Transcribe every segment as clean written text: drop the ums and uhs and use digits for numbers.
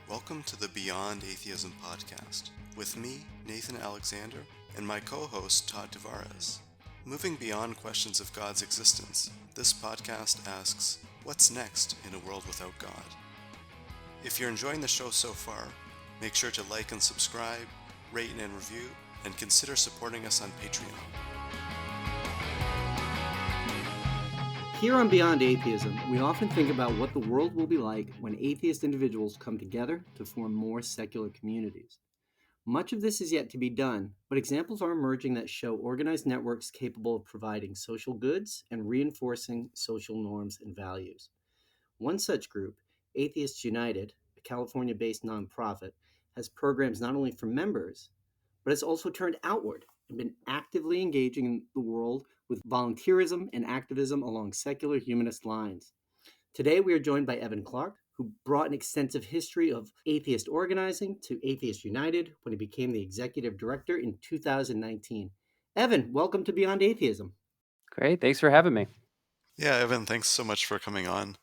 Welcome to the Beyond Atheism podcast, with me, Nathan Alexander, and my co-host, Todd Tavares. Moving beyond questions of God's existence, this podcast asks, what's next in a world without God? If you're enjoying the show so far, make sure to like and subscribe, rate and review, and consider supporting us on Patreon. Here on Beyond Atheism, we often think about what the world will be like when atheist individuals come together to form more secular communities. Much of this is yet to be done, but examples are emerging that show organized networks capable of providing social goods and reinforcing social norms and values. One such group, Atheists United, a California-based nonprofit, has programs not only for members, but has also turned outward and been actively engaging in the world with volunteerism and activism along secular humanist lines. Today, we are joined by Evan Clark, who brought an extensive history of atheist organizing to Atheists United when he became the executive director in 2019. Evan, welcome to Beyond Atheism. Great. Thanks for having me. Yeah, Evan, thanks so much for coming on.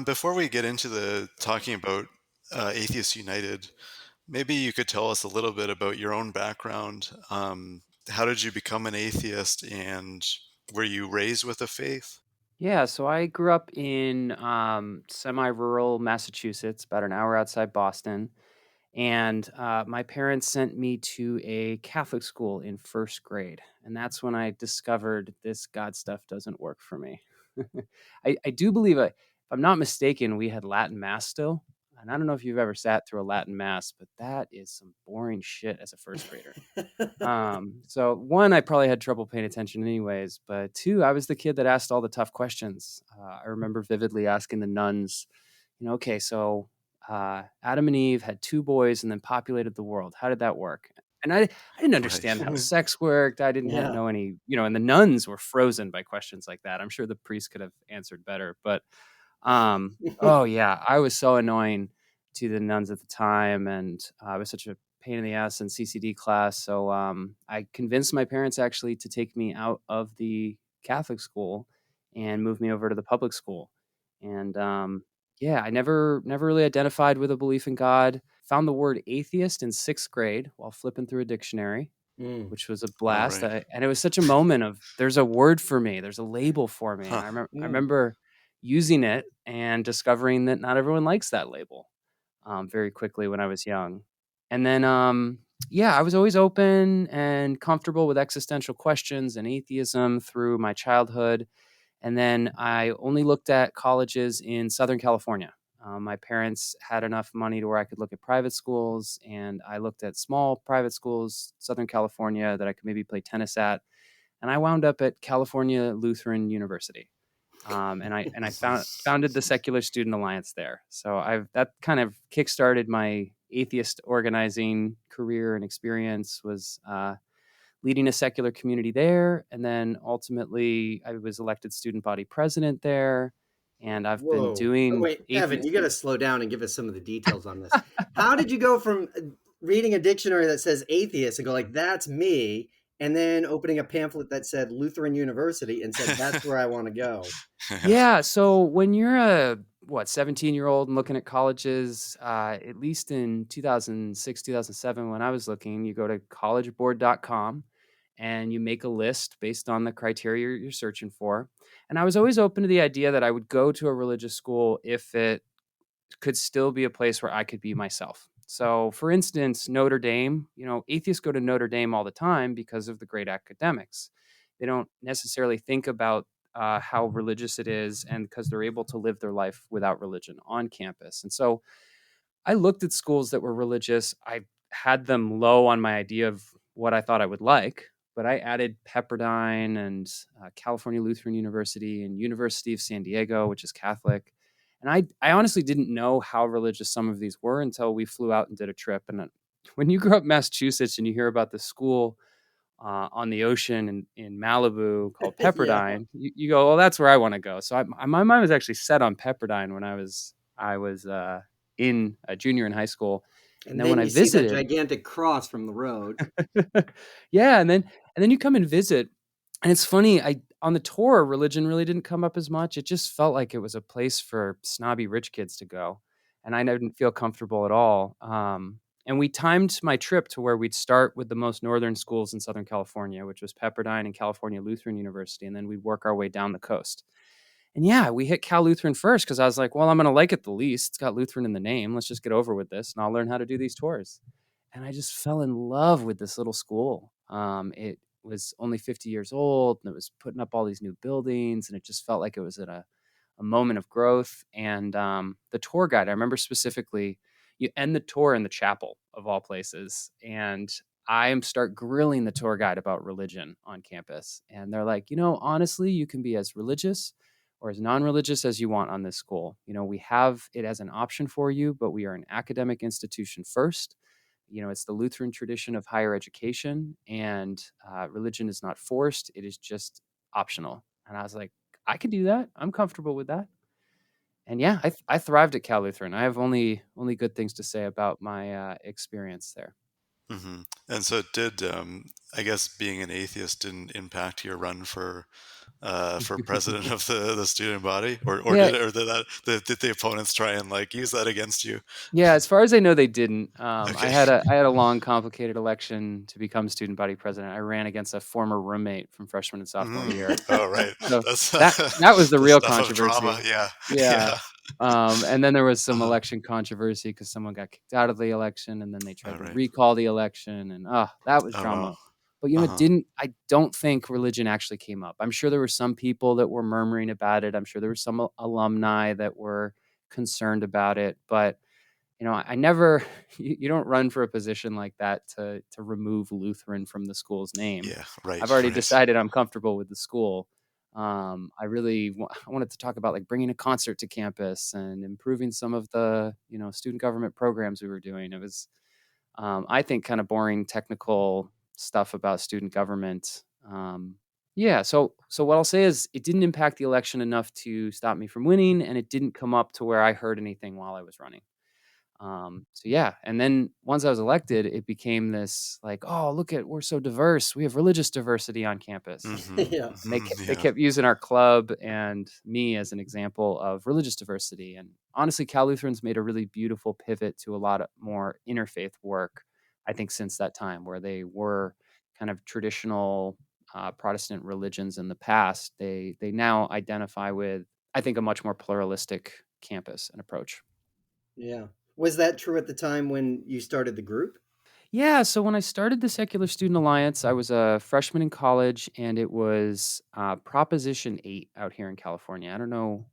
Before we get into the talking about Atheists United, maybe you could tell us a little bit about your own background. How did you become an atheist, and were you raised with a faith? Yeah, so I grew up in semi-rural Massachusetts, about an hour outside Boston. And my parents sent me to a Catholic school in first grade. And that's when I discovered this God stuff doesn't work for me. I do believe, if I'm not mistaken, we had Latin Mass still. And I don't know if you've ever sat through a Latin Mass, but that is some boring shit as a first grader. So one, I probably had trouble paying attention anyways, but two, I was the kid that asked all the tough questions. I remember vividly asking the nuns, okay, so Adam and Eve had two boys and then populated the world. How did that work? And I didn't understand how sex worked. I didn't know any, and the nuns were frozen by questions like that. I'm sure the priest could have answered better, but oh yeah, I was so annoying to the nuns at the time, and I was such a pain in the ass in CCD class. So I convinced my parents actually to take me out of the Catholic school and move me over to the public school. And yeah, I never really identified with a belief in God. Found the word atheist in sixth grade while flipping through a dictionary, which was a blast. Right. And it was such a moment of there's a word for me, there's a label for me. Huh. And I remember using it and discovering that not everyone likes that label very quickly when I was young. And then, yeah, I was always open and comfortable with existential questions and atheism through my childhood. And then I only looked at colleges in Southern California. My parents had enough money to where I could look at private schools, and I looked at small private schools, Southern California, that I could maybe play tennis at. And I wound up at California Lutheran University. And I founded the Secular Student Alliance there. So that kind of kickstarted my atheist organizing career and experience, was leading a secular community there. And then ultimately I was elected student body president there. And I've been doing... Wait, Evan, you got to slow down and give us some of the details on this. How did you go from reading a dictionary that says atheist and go like, that's me, and then opening a pamphlet that said Lutheran University and said, that's where I want to go? Yeah. So when you're a 17-year-old and looking at colleges, at least in 2006, 2007, when I was looking, you go to collegeboard.com and you make a list based on the criteria you're searching for. And I was always open to the idea that I would go to a religious school if it could still be a place where I could be myself. So for instance, Notre Dame, atheists go to Notre Dame all the time because of the great academics. They don't necessarily think about how religious it is, and because they're able to live their life without religion on campus. And so I looked at schools that were religious. I had them low on my idea of what I thought I would like, but I added Pepperdine and California Lutheran University and University of San Diego, which is Catholic. And I honestly didn't know how religious some of these were until we flew out and did a trip. And when you grow up in Massachusetts and you hear about the school on the ocean in Malibu called Pepperdine, you go, well, that's where I want to go. So my mind was actually set on Pepperdine when I was in a junior in high school. And then when I visited, see the gigantic cross from the road. Yeah, and then you come and visit, and it's funny. On the tour, religion really didn't come up as much. It just felt like it was a place for snobby rich kids to go. and I didn't feel comfortable at all. And we timed my trip to where we'd start with the most northern schools in Southern California, which was Pepperdine and California Lutheran University, and then we'd work our way down the coast. And yeah, we hit Cal Lutheran first because I was like, well, I'm going to like it the least. It's got Lutheran in the name. Let's just get over with this, and I'll learn how to do these tours. And I just fell in love with this little school. It was only 50 years old, and it was putting up all these new buildings, and it just felt like it was at a moment of growth. And the tour guide, I remember specifically, you end the tour in the chapel of all places, and I start grilling the tour guide about religion on campus. And they're like, honestly, you can be as religious or as non-religious as you want on this school. We have it as an option for you, but we are an academic institution first. It's the Lutheran tradition of higher education, and religion is not forced. It is just optional. And I was like, I can do that. I'm comfortable with that. And yeah, I thrived at Cal Lutheran. I have only good things to say about my experience there. Mm-hmm. And so did, I guess being an atheist didn't impact your run for president of the student body, or Yeah. did the opponents try and use that against you? Yeah, as far as I know, they didn't. I Okay. had a long, complicated election to become student body president. I ran against a former roommate from freshman and sophomore year. Oh, right. So That's that was the the real stuff of controversy. drama. Yeah. Yeah. And then there was some Uh-huh. election controversy because someone got kicked out of the election, and then they tried All to right. recall the election, and that was Oh, drama. wow. But I don't think religion actually came up. I'm sure there were some people that were murmuring about it. I'm sure there were some alumni that were concerned about it, but I never. You don't run for a position like that to remove Lutheran from the school's name. Yeah, right. I've already right. decided I'm comfortable with the school. I wanted to talk about bringing a concert to campus and improving some of the student government programs we were doing. It was I think kind of boring technical stuff about student government. Yeah, so what I'll say is it didn't impact the election enough to stop me from winning, and it didn't come up to where I heard anything while I was running. So yeah, and then once I was elected, it became this oh, look at, we're so diverse. We have religious diversity on campus. Mm-hmm. Yeah. And they Mhm, they yeah. kept using our club and me as an example of religious diversity. And honestly, Cal Lutherans made a really beautiful pivot to a lot of more interfaith work, I think, since that time, where they were kind of traditional Protestant religions in the past. They now identify with, I think, a much more pluralistic campus and approach. Yeah. Was that true at the time when you started the group? Yeah, so when I started the Secular Student Alliance, I was a freshman in college, and it was Proposition 8 out here in California. I don't know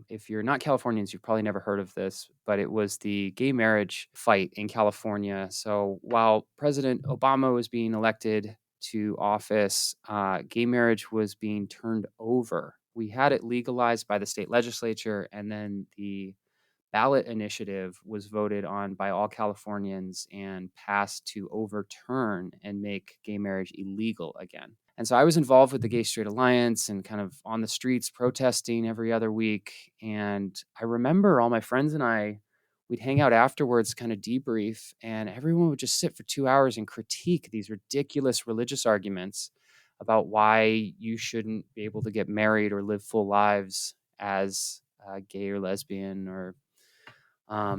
if you're not Californians, you've probably never heard of this, but it was the gay marriage fight in California. So while President Obama was being elected to office, gay marriage was being turned over. We had it legalized by the state legislature, and then the ballot initiative was voted on by all Californians and passed to overturn and make gay marriage illegal again. And so I was involved with the Gay Straight Alliance and kind of on the streets protesting every other week. And I remember all my friends and we'd hang out afterwards, kind of debrief, and everyone would just sit for 2 hours and critique these ridiculous religious arguments about why you shouldn't be able to get married or live full lives as gay or lesbian or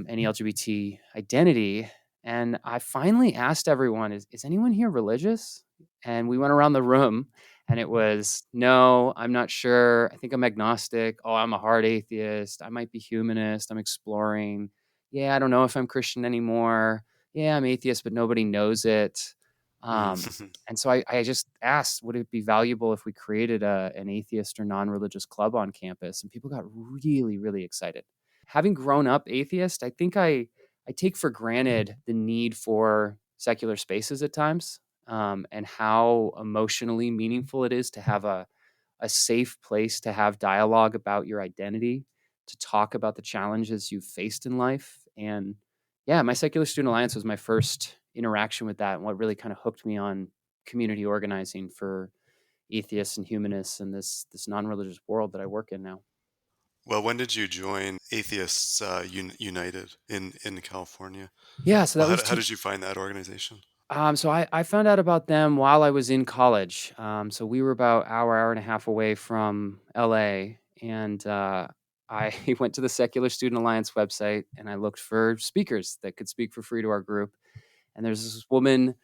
any LGBT identity. And I finally asked everyone, is anyone here religious? And we went around the room, and it was, no, I'm not sure. I think I'm agnostic. Oh, I'm a hard atheist. I might be humanist. I'm exploring. Yeah, I don't know if I'm Christian anymore. Yeah, I'm atheist, but nobody knows it. And so I just asked, would it be valuable if we created an atheist or non-religious club on campus? And people got really, really excited. Having grown up atheist, I think I take for granted the need for secular spaces at times, and how emotionally meaningful it is to have a safe place to have dialogue about your identity, to talk about the challenges you've faced in life. And yeah, my Secular Student Alliance was my first interaction with that, and what really kind of hooked me on community organizing for atheists and humanists in this non-religious world that I work in now. Well, when did you join Atheists United in California? Yeah, so Well, that was how did you find that organization? So I found out about them while I was in college. So we were about hour and a half away from LA, and I went to the Secular Student Alliance website and I looked for speakers that could speak for free to our group. And there's this woman,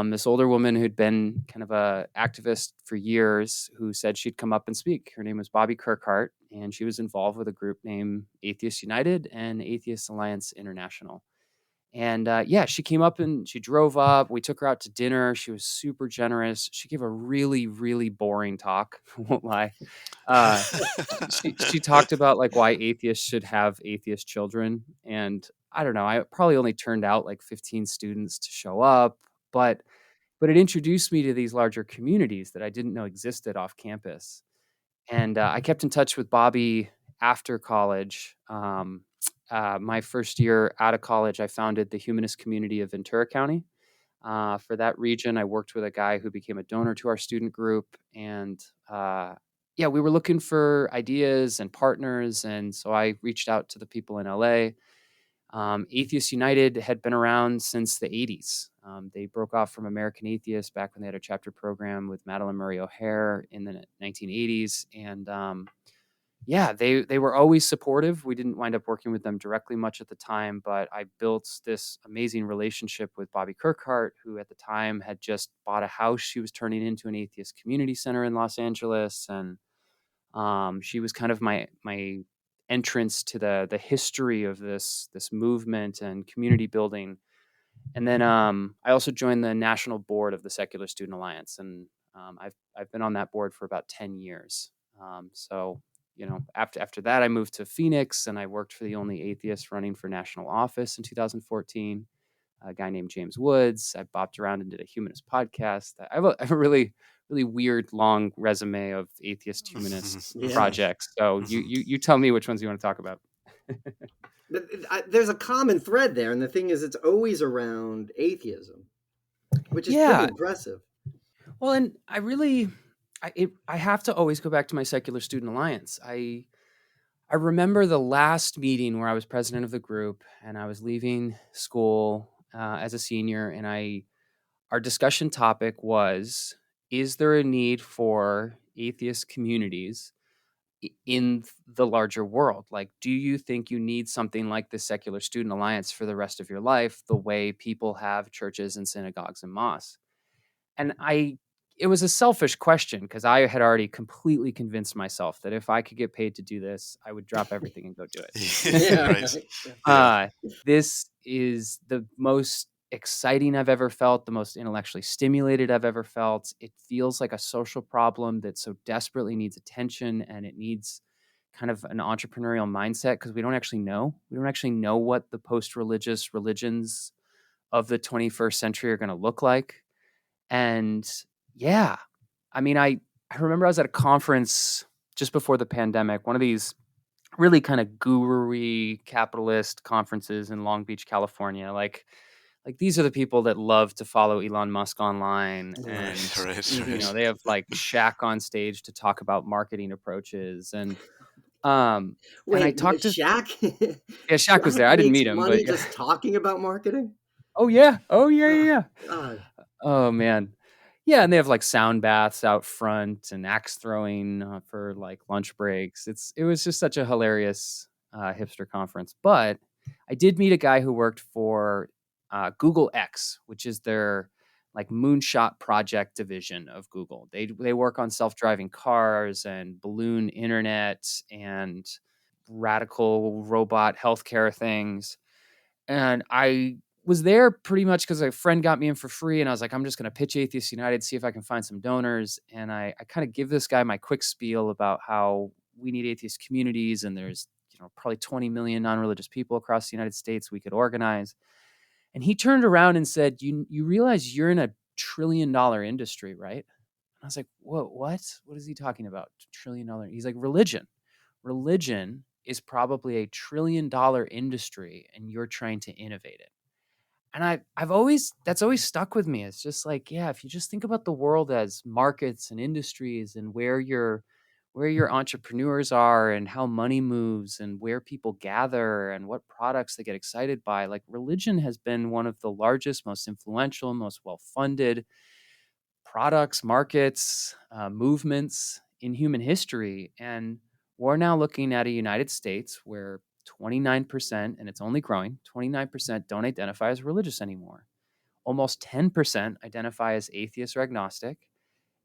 this older woman who'd been kind of a activist for years, who said she'd come up and speak. Her name was Bobby Kirkhart, and she was involved with a group named Atheists United and Atheist Alliance International. And yeah, she came up and she drove up. We took her out to dinner. She was super generous. She gave a really, really boring talk. I won't lie. Uh, she talked about like why atheists should have atheist children, and I don't know. I probably only turned out like 15 students to show up, but it introduced me to these larger communities that I didn't know existed off campus. And I kept in touch with Bobby after college. My first year out of college, I founded the humanist community of Ventura County. For that region, I worked with a guy who became a donor to our student group. And yeah, we were looking for ideas and partners. And so I reached out to the people in LA. Atheists United had been around since the 80s. They broke off from American Atheists back when they had a chapter program with Madeline Murray O'Hare in the 1980s. And yeah, they were always supportive. We didn't wind up working with them directly much at the time, but I built this amazing relationship with Bobby Kirkhart, who at the time had just bought a house she was turning into an atheist community center in Los Angeles. And she was kind of my entrance to the history of this movement and community building. And then I also joined the national board of the Secular Student Alliance, and I've been on that board for about 10 years. So you know, after that, I moved to Phoenix, and I worked for the only atheist running for national office in 2014. A guy named James Woods. I bopped around and did a humanist podcast. I have a really weird long resume of atheist humanist Yeah. projects. So you tell me which ones you want to talk about. But there's a common thread there, and the thing is, it's always around atheism, which is Yeah. pretty impressive. Well, and I have to always go back to my Secular Student Alliance. I remember the last meeting where I was president of the group, and I was leaving school as a senior, and our discussion topic was: is there a need for atheist communities in the larger world? Like, do you think you need something like the Secular Student Alliance for the rest of your life, the way people have churches and synagogues and mosques? And it was a selfish question, because I had already completely convinced myself that if I could get paid to do this, I would drop everything and go do it. Yeah, Right. right. This is the most exciting I've ever felt, the most intellectually stimulated I've ever felt. It feels like a social problem that so desperately needs attention, and it needs kind of an entrepreneurial mindset, because we don't actually know. We don't actually know what the post-religious religions of the 21st century are going to look like. And yeah, I mean, I remember I was at a conference just before the pandemic, one of these really kind of guru-y capitalist conferences in Long Beach, California. Like these are the people that love to follow Elon Musk online, and Right. they have like Shaq on stage to talk about marketing approaches. And Wait, I talked to Shaq? yeah, Shaq was there. I didn't makes meet him, money but yeah. just talking about marketing? Oh yeah. God. Oh man. Yeah, and they have like sound baths out front and axe throwing for like lunch breaks. It was just such a hilarious hipster conference. But I did meet a guy who worked for Google X, which is their like moonshot project division of Google. They work on self-driving cars and balloon internet and radical robot healthcare things. And I was there pretty much because a friend got me in for free, and I was like, I'm just going to pitch Atheists United, see if I can find some donors. And I kind of give this guy my quick spiel about how we need atheist communities, and there's probably 20 million non-religious people across the United States we could organize. And he turned around and said, you realize you're in a $1 trillion industry, right? And I was like, whoa, what is he talking about? $1 trillion. He's like, religion is probably a $1 trillion industry, and you're trying to innovate it. And that's always stuck with me. It's just like, yeah, if you just think about the world as markets and industries, and where your entrepreneurs are, and how money moves, and where people gather, and what products they get excited by, like religion has been one of the largest, most influential, most well-funded products, markets, movements in human history. And We're now looking at a United States where 29%, and it's only growing, 29% don't identify as religious anymore. Almost 10% identify as atheist or agnostic.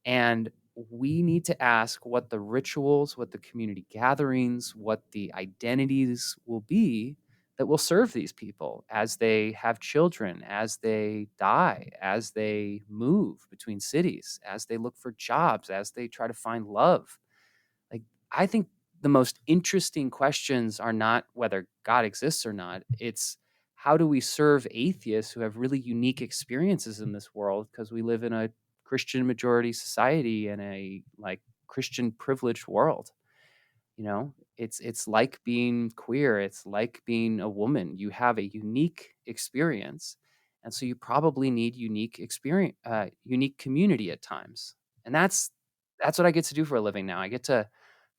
And we need to ask what the rituals, what the community gatherings, what the identities will be that will serve these people as they have children, as they die, as they move between cities, as they look for jobs, as they try to find love. Like, I think the most interesting questions are not whether God exists or not. It's how do we serve atheists who have really unique experiences in this world, because we live in a Christian majority society and a like Christian privileged world. It's like being queer. It's like being a woman. You have a unique experience, and so you probably need unique experience, unique community at times. And that's what I get to do for a living now. I get to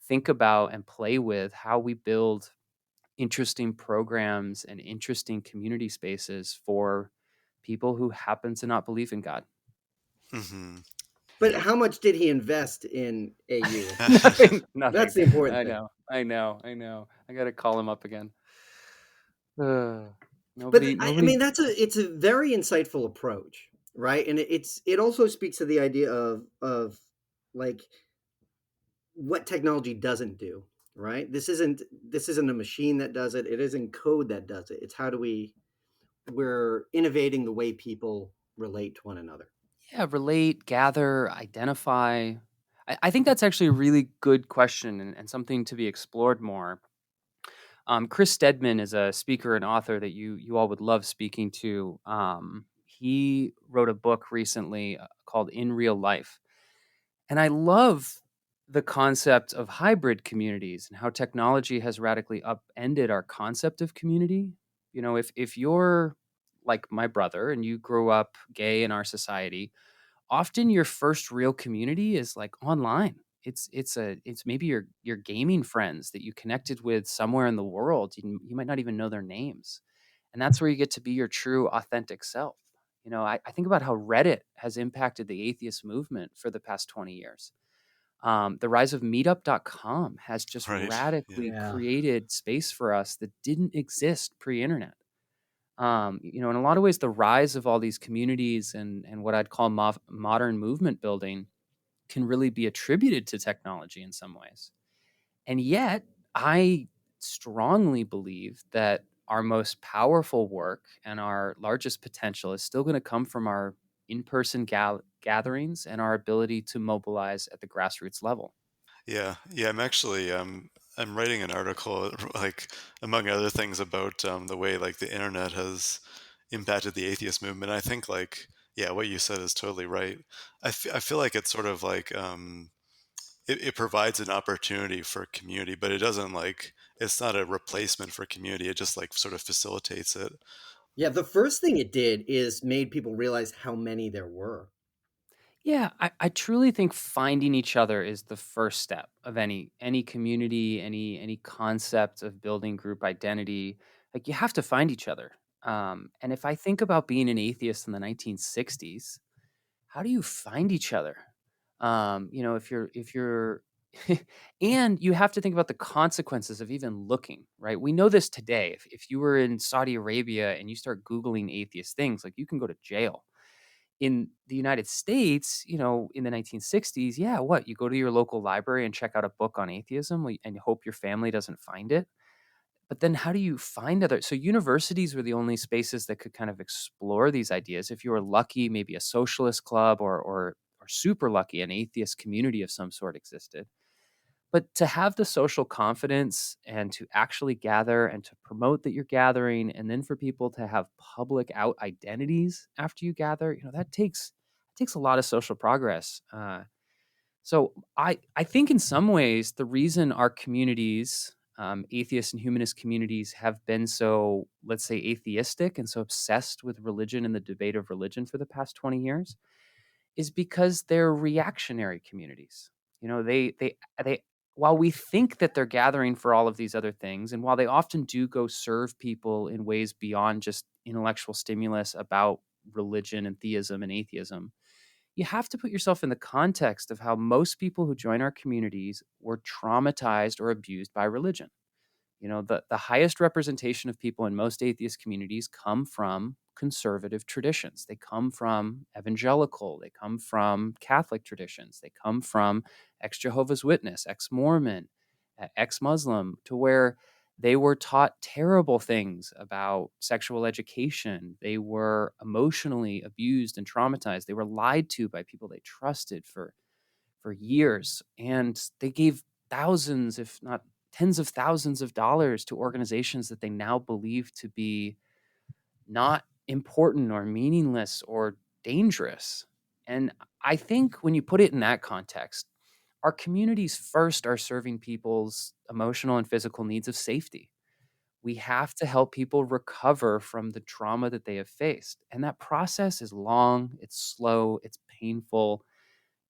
think about and play with how we build interesting programs and interesting community spaces for people who happen to not believe in God. Mm-hmm. But Yeah. how much did he invest in AU? Nothing. That's the important I thing. know. I got to call him up again. Uh, But nobody, I nobody. mean, it's a very insightful approach, right? And it also speaks to the idea of like what technology doesn't do, right? This isn't a machine that does it. It isn't code that does it. It's how do we're innovating the way people relate to one another. Yeah, relate, gather, identify. I think that's actually a really good question and something to be explored more. Chris Stedman is a speaker and author that you all would love speaking to. He wrote a book recently called In Real Life. And I love the concept of hybrid communities and how technology has radically upended our concept of community. If you're like my brother and you grew up gay in our society, often your first real community is like online. It's maybe your gaming friends that you connected with somewhere in the world. You might not even know their names. And that's where you get to be your true authentic self. I think about how Reddit has impacted the atheist movement for the past 20 years. The rise of meetup.com has just Right. radically Yeah. created space for us that didn't exist pre-internet. In a lot of ways, the rise of all these communities and what I'd call modern movement building can really be attributed to technology in some ways. And yet, I strongly believe that our most powerful work and our largest potential is still going to come from our in-person gatherings and our ability to mobilize at the grassroots level. Yeah. Yeah. I'm writing an article, like, among other things, about the way, like, the internet has impacted the atheist movement. I think, like, yeah, what you said is totally right. I feel like it's sort of like, it provides an opportunity for community, but it doesn't, like, it's not a replacement for community. It just, like, sort of facilitates it. Yeah, the first thing it did is made people realize how many there were. Yeah, I truly think finding each other is the first step of any community, any concept of building group identity. Like, you have to find each other. And if I think about being an atheist in the 1960s, how do you find each other? If you're and you have to think about the consequences of even looking, right? We know this today. If you were in Saudi Arabia and you start Googling atheist things, like, you can go to jail. In the United States, in the 1960s, yeah, what? You go to your local library and check out a book on atheism and you hope your family doesn't find it. But then how do you find other? So universities were the only spaces that could kind of explore these ideas. If you were lucky, maybe a socialist club or super lucky, an atheist community of some sort existed. But to have the social confidence and to actually gather and to promote that you're gathering, and then for people to have public out identities after you gather, that takes a lot of social progress. So I think in some ways the reason our communities, atheist and humanist communities, have been so, let's say, atheistic and so obsessed with religion and the debate of religion for the past 20 years is because they're reactionary communities. They while we think that they're gathering for all of these other things, and while they often do go serve people in ways beyond just intellectual stimulus about religion and theism and atheism, you have to put yourself in the context of how most people who join our communities were traumatized or abused by religion. The highest representation of people in most atheist communities come from conservative traditions. They come from evangelical, they come from Catholic traditions, they come from ex-Jehovah's Witness, ex-Mormon, ex-Muslim, to where they were taught terrible things about sexual education. They were emotionally abused and traumatized. They were lied to by people they trusted for years, and they gave thousands, if not tens of thousands of dollars to organizations that they now believe to be not important or meaningless or dangerous. And I think when you put it in that context, our communities first are serving people's emotional and physical needs of safety. We have to help people recover from the trauma that they have faced. And that process is long, it's slow, it's painful.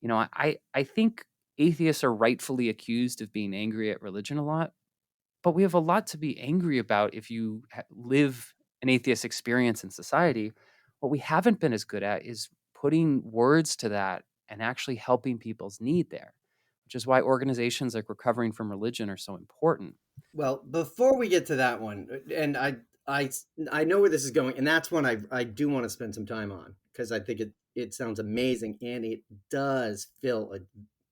I think atheists are rightfully accused of being angry at religion a lot, but we have a lot to be angry about if you live an atheist experience in society. What we haven't been as good at is putting words to that and actually helping people's need there, which is why organizations like Recovering from Religion are so important. Well, before we get to that one, and I I know where this is going, and that's one I do want to spend some time on because I think it sounds amazing and it does fill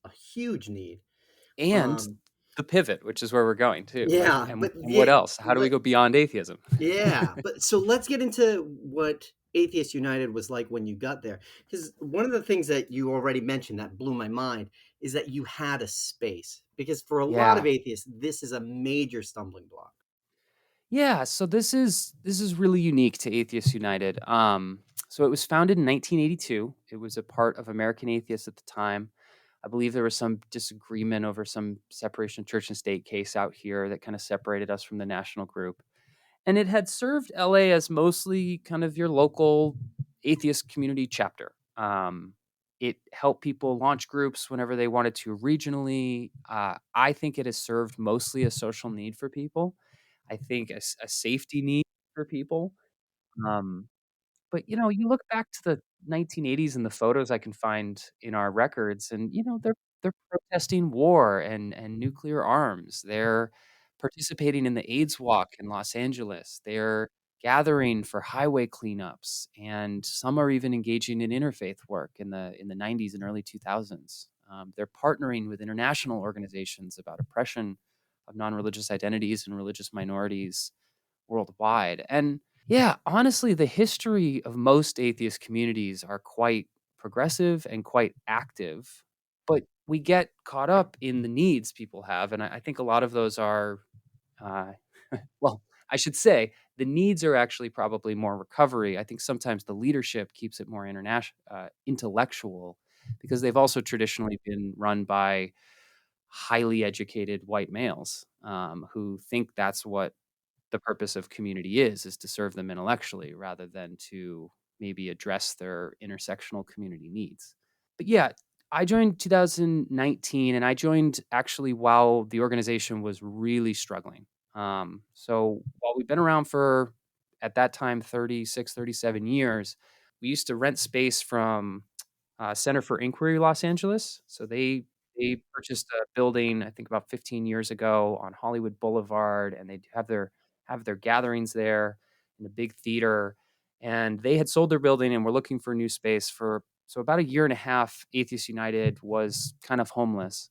a huge need. And Um, the pivot, which is where we're going to. Like, yeah, and, but and what else? How do we let, go beyond atheism? yeah, but so let's get into what Atheist United was like when you got there. Because one of the things that you already mentioned that blew my mind is that you had a space. Because for a lot of Yeah. atheists, this is a major stumbling block. Yeah, so this is really unique to Atheists United. So it was founded in 1982. It was a part of American Atheists at the time. I believe there was some disagreement over some separation of church and state case out here that kind of separated us from the national group. And it had served LA as mostly kind of your local atheist community chapter. It helped people launch groups whenever they wanted to regionally. I think it has served mostly a social need for people. I think a safety need for people. Um, but you look back to the 1980s and the photos I can find in our records, and they're protesting war and nuclear arms. They're participating in the AIDS walk in Los Angeles. They're gathering for highway cleanups, and some are even engaging in interfaith work in the 90s and early 2000s. They're partnering with international organizations about oppression of non-religious identities and religious minorities worldwide. And yeah, honestly, the history of most atheist communities are quite progressive and quite active, but we get caught up in the needs people have. And I think a lot of those are, uh, well, I should say the needs are actually probably more recovery. I think sometimes the leadership keeps it more intellectual because they've also traditionally been run by highly educated white males who think that's what the purpose of community is to serve them intellectually rather than to maybe address their intersectional community needs. But yeah, I joined 2019 and I joined actually while the organization was really struggling. So while we've been around for at that time 36, 37 years, we used to rent space from Center for Inquiry Los Angeles. So they purchased a building I think about 15 years ago on Hollywood Boulevard, and they have their gatherings there in a big theater. And they had sold their building and were looking for new space for so about a year and a half. Atheists United was kind of homeless,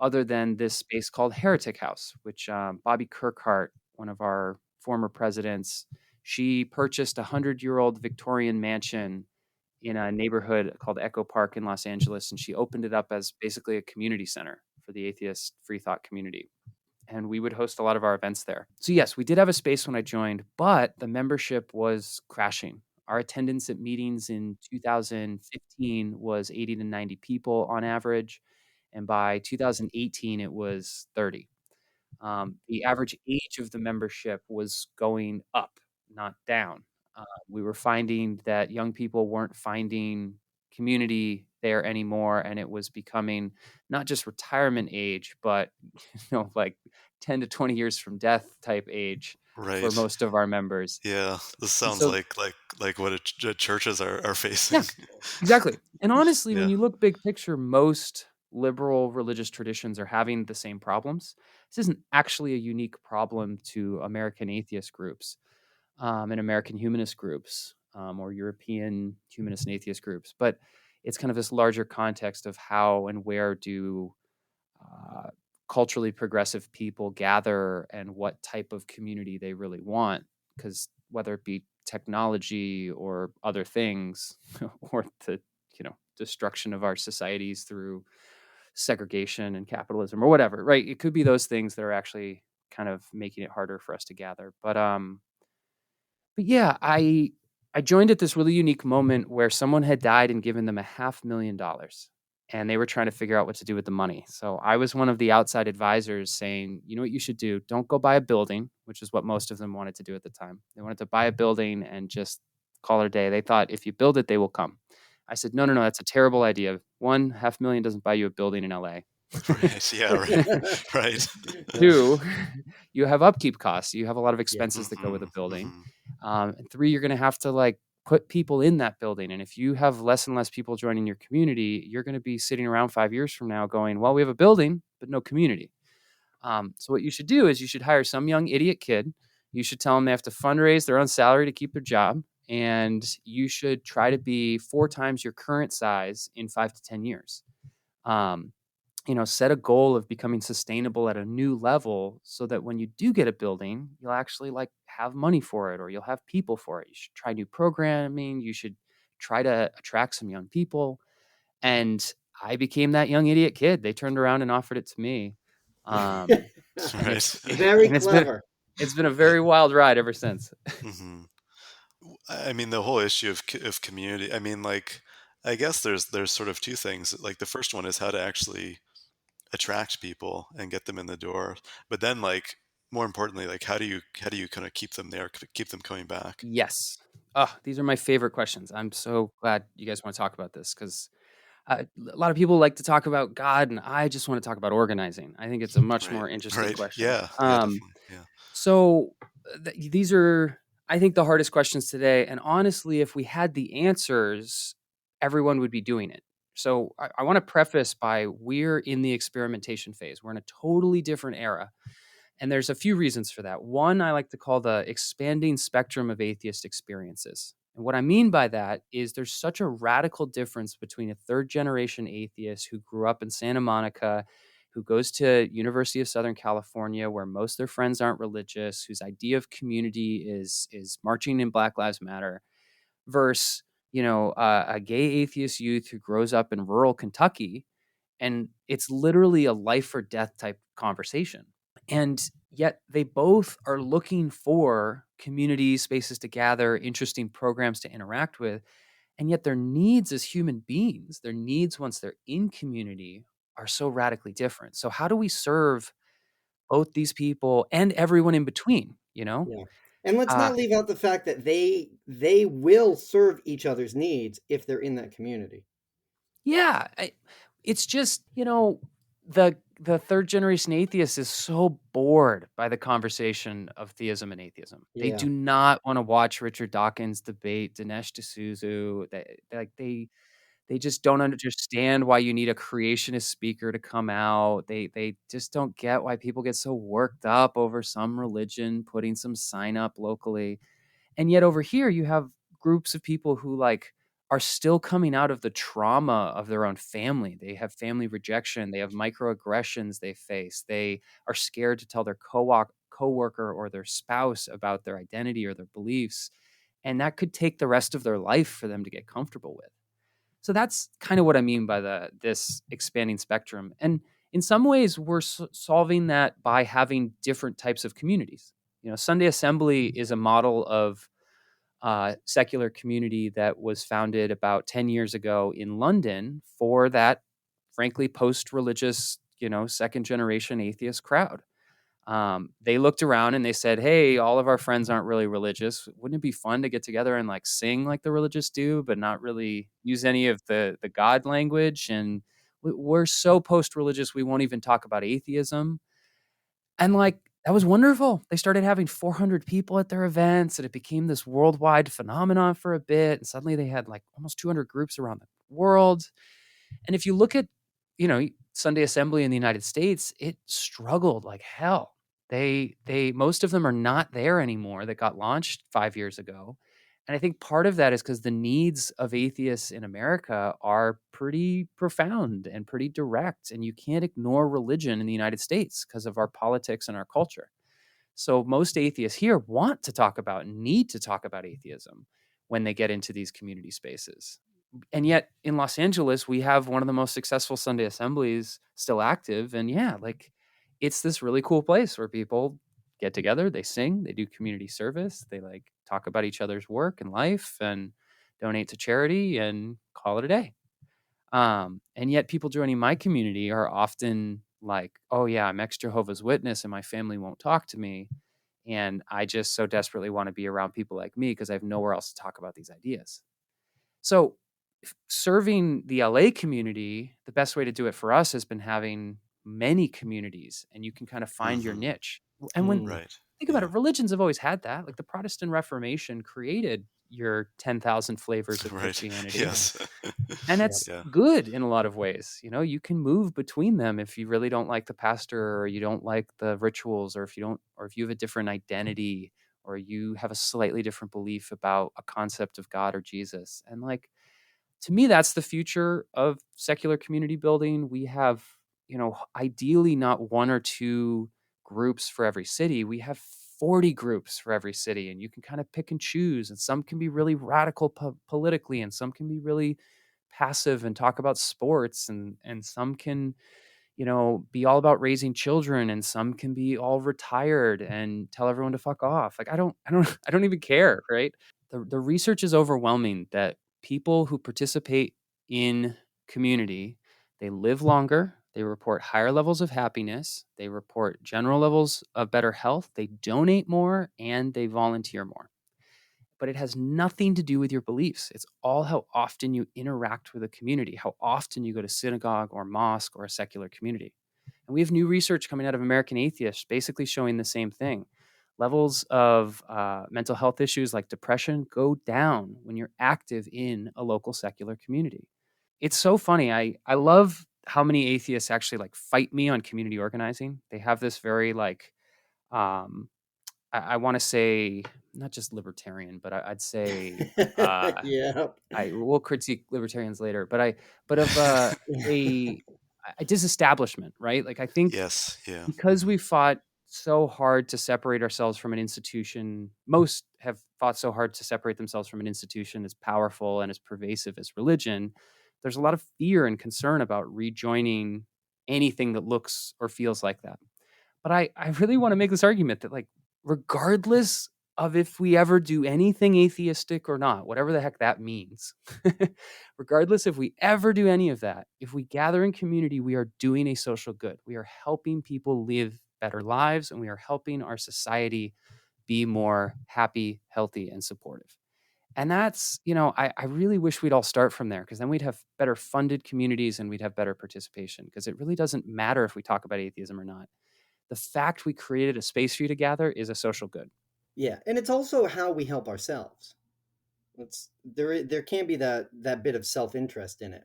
other than this space called Heretic House, which Bobby Kirkhart, one of our former presidents, she purchased a 100-year-old Victorian mansion in a neighborhood called Echo Park in Los Angeles, and she opened it up as basically a community center for the atheist free thought community. And we would host a lot of our events there. So yes, we did have a space when I joined, but the membership was crashing. Our attendance at meetings in 2015 was 80 to 90 people on average, and by 2018 it was 30. The average age of the membership was going up, not down. We were finding that young people weren't finding community there anymore, and it was becoming not just retirement age, but like 10 to 20 years from death type age. for Right. most of our members. Yeah. This And sounds so, like what churches are yeah, facing. exactly. And honestly, when Yeah. you look big picture, most liberal religious traditions are having the same problems. This isn't actually a unique problem to American atheist groups, and American humanist groups, or European humanist and atheist groups, but it's kind of this larger context of how and where do uh, culturally progressive people gather and what type of community they really want. Because whether it be technology or other things, or the destruction of our societies through segregation and capitalism or whatever, right? It could be those things that are actually kind of making it harder for us to gather. But yeah, I joined at this really unique moment where someone had died and given them $500,000, and they were trying to figure out what to do with the money. So I was one of the outside advisors saying, "You know what you should do? Don't go buy a building," which is what most of them wanted to do at the time. They wanted to buy a building and just call it a day. They thought if you build it, they will come. I said, "No, no, no, that's a terrible idea. One, 500,000 doesn't buy you a building in LA. Right. Yeah. Right. Right. Two, you have upkeep costs. You have a lot of Yeah. expenses that go with a building. Hmm. And three, you're going to have to like put people in that building. And if you have less and less people joining your community, you're going to be sitting around 5 years from now going, well, we have a building, but no community. So what you should do is you should hire some young idiot kid. You should tell them they have to fundraise their own salary to keep their job. And you should try to be 4 times your current size in 5 to 10 years. Um, set a goal of becoming sustainable at a new level so that when you do get a building, you'll actually like have money for it or you'll have people for it. You should try new programming. You should try to attract some young people. And I became that young idiot kid. They turned around and offered it to me. Um, and Right. Very and clever. it's been a very wild ride ever since. Hmm. I mean, the whole issue of community. I mean, like, I guess there's sort of two things. Like, the first one is how to actually attract people and get them in the door, but then, like, more importantly, like, how do you kind of keep them there, keep them coming back? Yes. These are my favorite questions. I'm so glad you guys want to talk about this because a lot of people like to talk about God, and I just want to talk about organizing. I think it's a much Right. more interesting Right. question. Yeah. Yeah. Definitely. Yeah. So these are, I think, the hardest questions today. And honestly, if we had the answers, everyone would be doing it. So I want to preface by we're in the experimentation phase. We're in a totally different era. And there's a few reasons for that. One, I like to call the expanding spectrum of atheist experiences. And what I mean by that is there's such a radical difference between a third generation atheist who grew up in Santa Monica, who goes to University of Southern California where most of their friends aren't religious, whose idea of community is marching in Black Lives Matter, versus a gay atheist youth who grows up in rural Kentucky, and it's literally a life or death type conversation. And yet they both are looking for community spaces to gather, interesting programs to interact with. And yet their needs as human beings, their needs once they're in community are so radically different. So how do we serve both these people and everyone in between, you know? Yeah. And let's Uh, not leave out the fact that they will serve each other's needs if they're in that community. yeah, it's just, the third generation atheist is so bored by the conversation of theism and atheism. They Yeah. do not want to watch Richard Dawkins debate Dinesh D'Souza. They just don't understand why you need a creationist speaker to come out. They just don't get why people get so worked up over some religion putting some sign up locally. And yet over here you have groups of people who like are still coming out of the trauma of their own family. They have family rejection, they have microaggressions they face. They are scared to tell their coworker or their spouse about their identity or their beliefs, and that could take the rest of their life for them to get comfortable with. So that's kind of what I mean by this expanding spectrum. And in some ways, we're solving that by having different types of communities. Sunday Assembly is a model of secular community that was founded about 10 years ago in London for that, frankly, post-religious, second generation atheist crowd. They looked around and they said, hey, all of our friends aren't really religious. Wouldn't it be fun to get together and like sing like the religious do, but not really use any of the God language? And we're so post-religious, we won't even talk about atheism. And like That was wonderful. They started having 400 people at their events, and it became this worldwide phenomenon for a bit. And suddenly they had like almost 200 groups around the world. And if you look at, Sunday Assembly in the United States, it struggled like hell. They most of them are not there anymore that got launched 5 years ago. And I think part of that is because the needs of atheists in America are pretty profound and pretty direct, and you can't ignore religion in the United States because of our politics and our culture. So most atheists here want to talk about and need to talk about atheism when they get into these community spaces. And yet in Los Angeles, we have one of the most successful Sunday assemblies still active. And yeah, like it's this really cool place where people get together, they sing, they do community service, they like talk about each other's work and life and donate to charity and call it a day. And yet people joining my community are often like, oh yeah, I'm ex Jehovah's Witness and my family won't talk to me. And I just so desperately want to be around people like me because I have nowhere else to talk about these ideas. So serving the LA community, the best way to do it for us has been having many communities and you can kind of find your Mm-hmm. niche. And when Mm. Right. think about Yeah. it, religions have always had that. Like the Protestant Reformation created your 10,000 flavors of Right. Christianity. Yes. And Yep. that's Yeah. good in a lot of ways. You can move between them if you really don't like the pastor or you don't like the rituals or if you have a different identity or you have a slightly different belief about a concept of God or Jesus. And like to me that's the future of secular community building. We have, ideally not one or two groups for every city. We have 40 groups for every city and you can kind of pick and choose and some can be really radical politically and some can be really passive and talk about sports and some can be all about raising children and some can be all retired and tell everyone to fuck off. Like I don't even care, right? The research is overwhelming that people who participate in community, they live longer, they report higher levels of happiness, they report general levels of better health, they donate more and they volunteer more. But it has nothing to do with your beliefs. It's all how often you interact with a community, how often you go to synagogue or mosque or a secular community. And we have new research coming out of American Atheists basically showing the same thing. Levels of mental health issues like depression go down when you're active in a local secular community. It's so funny. I love how many atheists actually like fight me on community organizing. They have this very like um, I want to say not just libertarian, but I'd say Yeah. I will critique libertarians later, but of a disestablishment, right? Like I think Yes. Yeah. because Mm-hmm. we fought so hard to separate ourselves from an institution, most have fought so hard to separate themselves from an institution as powerful and as pervasive as religion. There's a lot of fear and concern about rejoining anything that looks or feels like that. But I really want to make this argument that like regardless of if we ever do anything atheistic or not, whatever the heck that means, regardless if we ever do any of that, if we gather in community, we are doing a social good. We are helping people live better lives and we are helping our society be more happy, healthy, and supportive. And that's, I really wish we'd all start from there because then we'd have better funded communities and we'd have better participation because it really doesn't matter if we talk about atheism or not. The fact we created a space for you to gather is a social good. Yeah, and it's also how we help ourselves. There can be that bit of self-interest in it,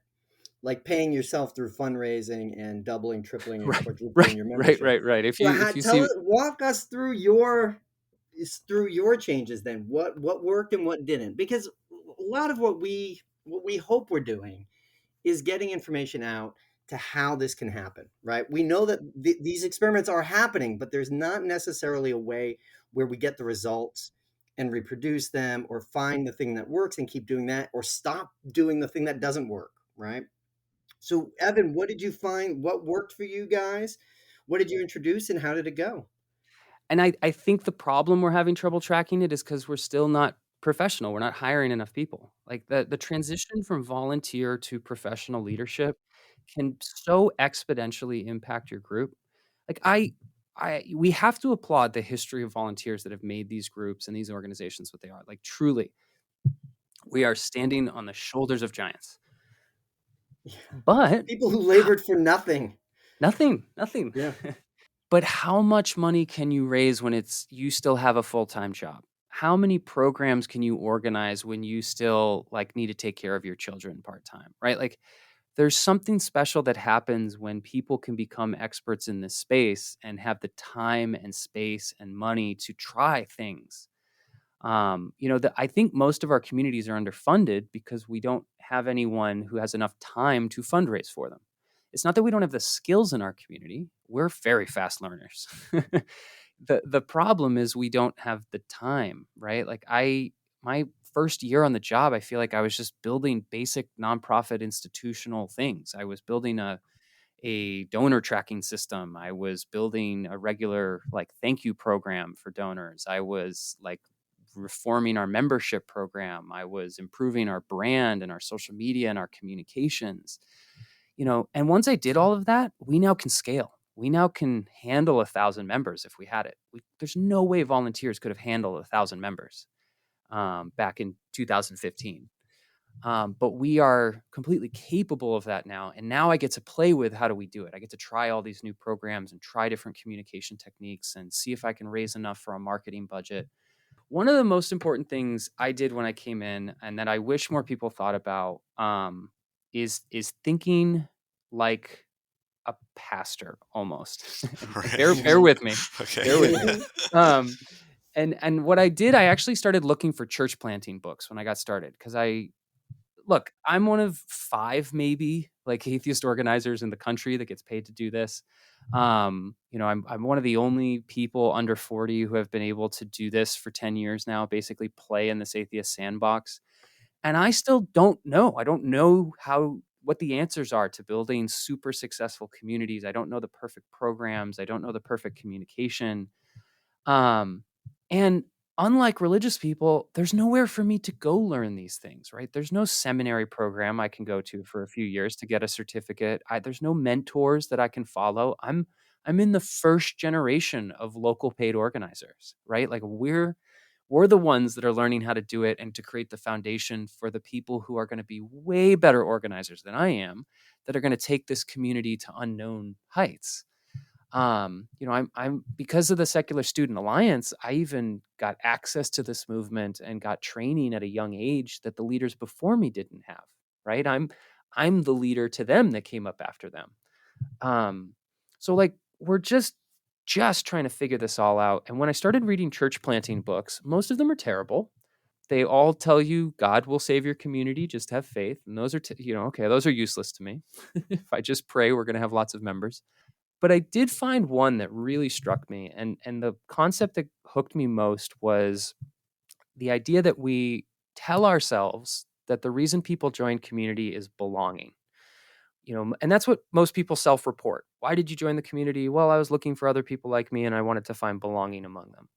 like paying yourself through fundraising and doubling, tripling, and Right, quadrupling right, your right, membership. right, right. If So you if you see walk us through your changes then. What worked and what didn't? Because a lot of what we hope we're doing is getting information out to how this can happen, right? We know that these experiments are happening, but there's not necessarily a way where we get the results and reproduce them or find the thing that works and keep doing that or stop doing the thing that doesn't work, right? So, Evan, what did you find? What worked for you guys? What did you introduce and how did it go? and I think the problem we're having trouble tracking it is because we're still not professional. We're not hiring enough people. Like the transition from volunteer to professional leadership can so exponentially impact your group. Like we have to applaud the history of volunteers that have made these groups and these organizations what they are. Like truly, we are standing on the shoulders of giants. Yeah. But People who labored for nothing. nothing. Yeah. But how much money can you raise when you still have a full-time job? How many programs can you organize when you still like need to take care of your children part-time, right? Like there's something special that happens when people can become experts in this space and have the time and space and money to try things. I think most of our communities are underfunded because we don't have anyone who has enough time to fundraise for them. It's not that we don't have the skills in our community. We're very fast learners. The problem is we don't have the time, right? Like my first year on the job, I feel like I was just building basic nonprofit institutional things. I was building a donor tracking system. I was building a regular like thank you program for donors. I was like reforming our membership program. I was improving our brand and our social media and our communications. And once I did all of that, we now can scale. We now can handle 1,000 members if we had it. There's no way volunteers could have handled 1,000 members back in 2015. But we are completely capable of that now. And now I get to play with how do we do it? I get to try all these new programs and try different communication techniques and see if I can raise enough for a marketing budget. One of the most important things I did when I came in, and that I wish more people thought about, is thinking like a pastor almost. And bear Right. with me. Bear with me. Okay. Um, and what I did, I actually started looking for church planting books when I got started because I'm one of 5 maybe like atheist organizers in the country that gets paid to do this. I'm one of the only people under 40 who have been able to do this for 10 years now, basically play in this atheist sandbox. And I still don't know. I don't know what the answers are to building super successful communities. I don't know the perfect programs. I don't know the perfect communication. Um, and unlike religious people, there's nowhere for me to go learn these things, right? There's no seminary program I can go to for a few years to get a certificate. There's no mentors that I can follow. I'm in the first generation of local paid organizers, right? Like we're the ones that are learning how to do it and to create the foundation for the people who are going to be way better organizers than I am, that are going to take this community to unknown heights. I'm because of the Secular Student Alliance, I even got access to this movement and got training at a young age that the leaders before me didn't have, right? I'm the leader to them that came up after them. So like we're just trying to figure this all out. And when I started reading church planting books, most of them are terrible. They all tell you God will save your community, just have faith. And those are okay, those are useless to me. If I just pray, we're going to have lots of members. But I did find one that really struck me, and the concept that hooked me most was the idea that we tell ourselves that the reason people join community is belonging. And that's what most people self-report. Why did you join the community? Well, I was looking for other people like me and I wanted to find belonging among them.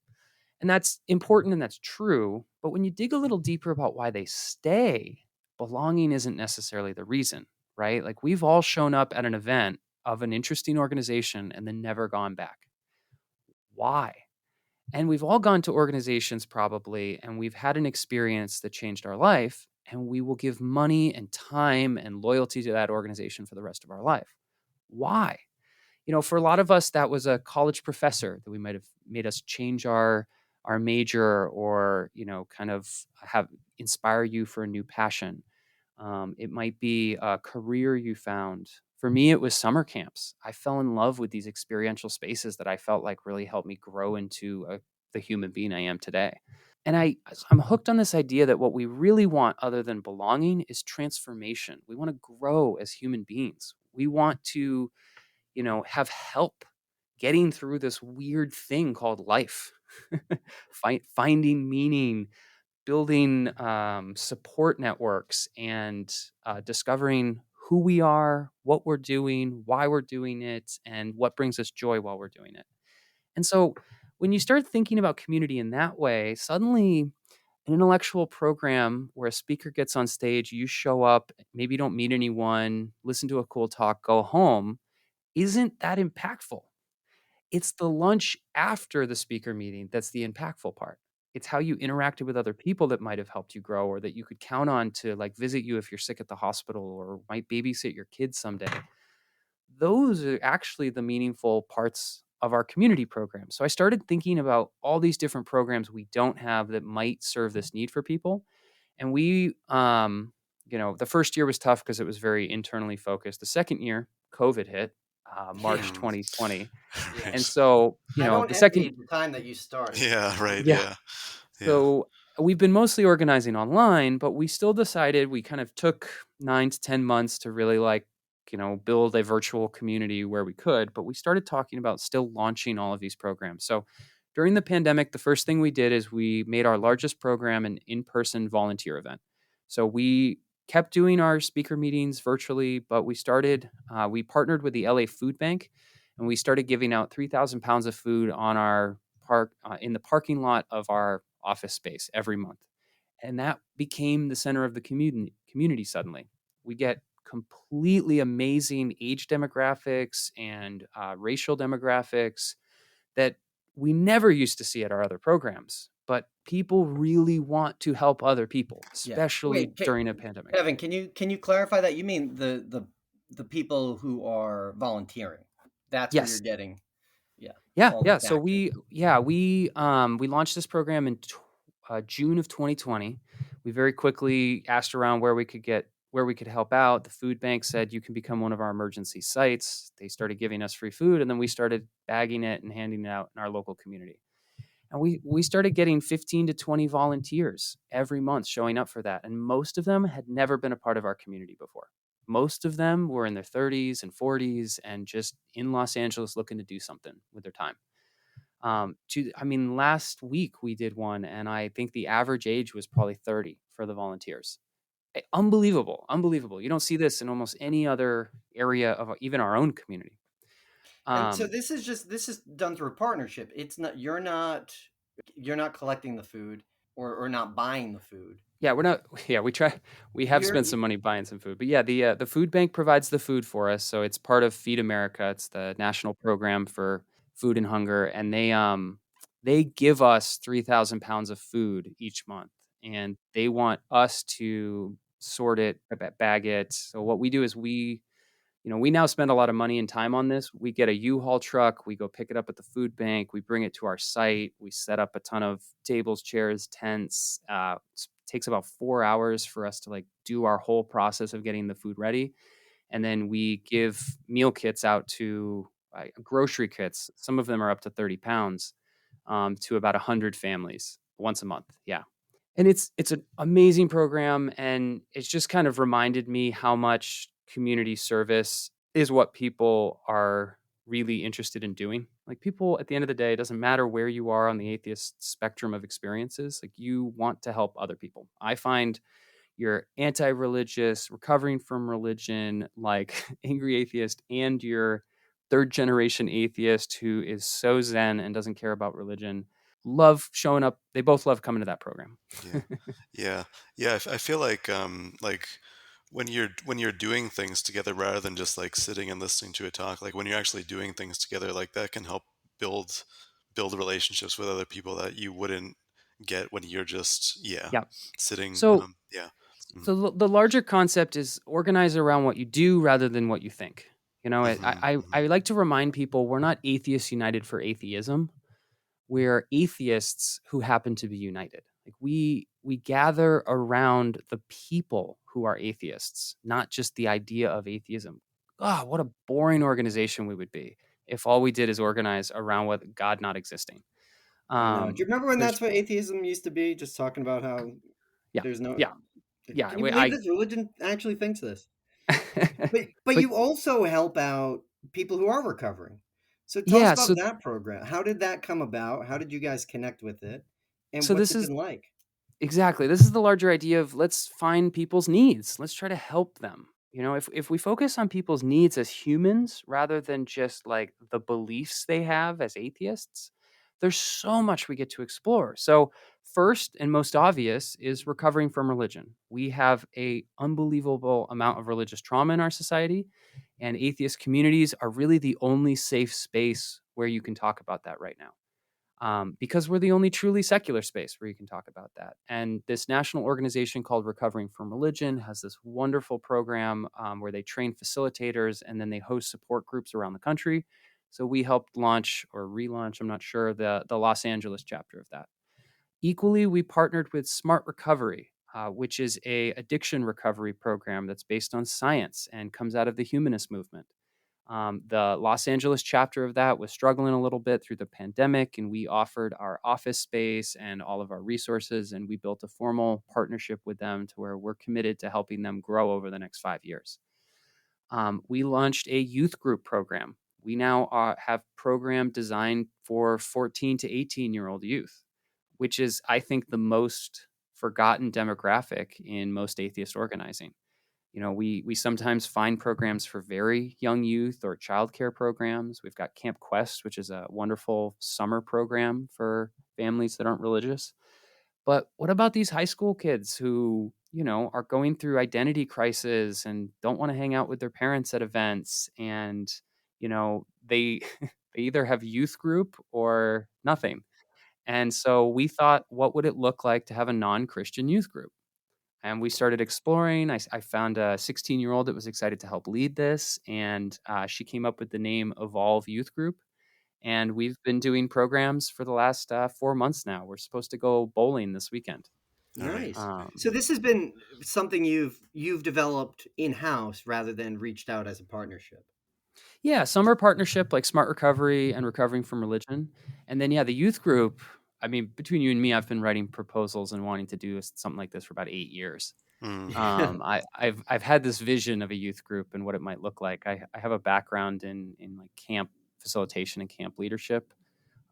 And that's important and that's true, but when you dig a little deeper about why they stay, belonging isn't necessarily the reason, right? Like we've all shown up at an event of an interesting organization and then never gone back. Why? And we've all gone to organizations probably, and we've had an experience that changed our life, and we will give money and time and loyalty to that organization for the rest of our life. Why? For a lot of us, that was a college professor that we might have made us change our major, or kind of have inspire you for a new passion. It might be a career you found. For me, it was summer camps. I fell in love with these experiential spaces that I felt like really helped me grow into the human being I am today. And I'm hooked on this idea that what we really want, other than belonging, is transformation. We want to grow as human beings. We want to, have help getting through this weird thing called life, finding meaning, building support networks, and discovering who we are, what we're doing, why we're doing it, and what brings us joy while we're doing it. And so when you start thinking about community in that way, suddenly an intellectual program where a speaker gets on stage, you show up, maybe you don't meet anyone, listen to a cool talk, go home, isn't that impactful. It's the lunch after the speaker meeting that's the impactful part. It's how you interacted with other people that might have helped you grow, or that you could count on to like visit you if you're sick at the hospital, or might babysit your kids someday. Those are actually the meaningful parts of our community programs. So I started thinking about all these different programs we don't have that might serve this need for people. And the first year was tough because it was very internally focused. The second year, COVID hit, March Yeah. 2020. And Right. so, I don't the envy second, the time that you started. Yeah, right. yeah. Yeah. Yeah. So we've been mostly organizing online, but we still decided we kind of took 9 to 10 months to really build a virtual community where we could. But we started talking about still launching all of these programs. So during the pandemic, the first thing we did is we made our largest program an in person volunteer event. So we kept doing our speaker meetings virtually, but we partnered with the LA Food Bank and we started giving out 3,000 pounds of food on our in the parking lot of our office space every month. And that became the center of the community suddenly. We get completely amazing age demographics and racial demographics that we never used to see at our other programs. But people really want to help other people, Yeah. especially Wait, during a pandemic. Kevin, can you clarify that? You mean the people who are volunteering? That's where you're Yes. getting, yeah, Yeah, all yeah. this So action. we launched this program in June of 2020. We very quickly asked around where we could help out. The food bank said you can become one of our emergency sites. They started giving us free food, and then we started bagging it and handing it out in our local community. And we started getting 15 to 20 volunteers every month showing up for that, and most of them had never been a part of our community before. Most of them were in their 30s and 40s and just in Los Angeles looking to do something with their time. Last week we did one, and I think the average age was probably 30 for the volunteers. Unbelievable, unbelievable. You don't see this in almost any other area of even our own community. And so Um, this is done through a partnership. It's not you're not collecting the food or not buying the food. yeah, we're not. Yeah, we have You're spent some money buying some food, but yeah, the food bank provides the food for us. So it's part of Feed America. It's the national program for food and hunger, and they give us 3,000 pounds of food each month, and they want us to sort it, bag it. So what we do is we now spend a lot of money and time on this. We get a U-Haul truck, we go pick it up at the food bank, we bring it to our site, we set up a ton of tables, chairs, tents. It takes about 4 hours for us to do our whole process of getting the food ready. And then we give meal kits out to grocery kits. Some of them are up to 30 pounds to about 100 families once a month. Yeah. And it's an amazing program, and it's just kind of reminded me how much community service is what people are really interested in doing. Like, people at the end of the day, it doesn't matter where you are on the atheist spectrum of experiences, like, you want to help other people. I find you're anti-religious, recovering from religion, like angry atheist, and your third generation atheist who is so zen and doesn't care about religion, love showing up. They both love coming to that program. Yeah. Yeah. Yeah. I feel like when you're doing things together rather than just like sitting and listening to a talk, like when you're actually doing things together, like that can help build build relationships with other people that you wouldn't get when you're just, yeah, Yeah. sitting. So Yeah. Mhm. the larger concept is organize around what you do rather than what you think. Mhm. I Mhm. like to remind people we're not Atheists United for atheism. We're atheists who happen to be united. Like, we gather around the people who are atheists, not just the idea of atheism. Ah, what a boring organization we would be if all we did is organize around what God not existing. I know. Do you remember when There's that's what atheism used to be? Just talking about how Yeah, there's no. yeah, yeah. Can you believe this? Religion actually thinks this. But But you also help out people who are recovering. So tell us yeah, about that program. How did that come about? How did you guys connect with it? And so what's this it is been like? exactly. This is the larger idea of let's find people's needs. Let's try to help them. If we focus on people's needs as humans rather than just like the beliefs they have as atheists, there's so much we get to explore. So, first and most obvious is recovering from religion. We have a unbelievable amount of religious trauma in our society, and atheist communities are really the only safe space where you can talk about that right now, because we're the only truly secular space where you can talk about that. And this national organization called Recovering from Religion has this wonderful program where they train facilitators and then they host support groups around the country. So we helped launch or relaunch, I'm not sure, the Los Angeles chapter of that. Equally, we partnered with Smart Recovery, which is a addiction recovery program that's based on science and comes out of the humanist movement. The Los Angeles chapter of that was struggling a little bit through the pandemic, and we offered our office space and all of our resources, and we built a formal partnership with them to where we're committed to helping them grow over the next 5 years. We launched a youth group program. We now have program designed for 14 to 18-year-old youth, which is, I think, the most forgotten demographic in most atheist organizing. We sometimes find programs for very young youth or childcare programs. We've got Camp Quest, which is a wonderful summer program for families that aren't religious. But what about these high school kids who, are going through identity crisis and don't want to hang out with their parents at events, and, they they either have youth group or nothing. And so we thought, what would it look like to have a non-Christian youth group? And we started exploring. I found a 16-year-old that was excited to help lead this, and she came up with the name Evolve Youth Group. And we've been doing programs for the last 4 months now. We're supposed to go bowling this weekend. All right. Nice. Um, So this has been something you've developed in-house rather than reached out as a partnership. Yeah, summer partnership like Smart Recovery and Recovering from Religion. And then, the youth group. I mean, between you and me, I've been writing proposals and wanting to do something like this for about 8 years. I've had this vision of a youth group and what it might look like. I have a background in like camp facilitation and camp leadership.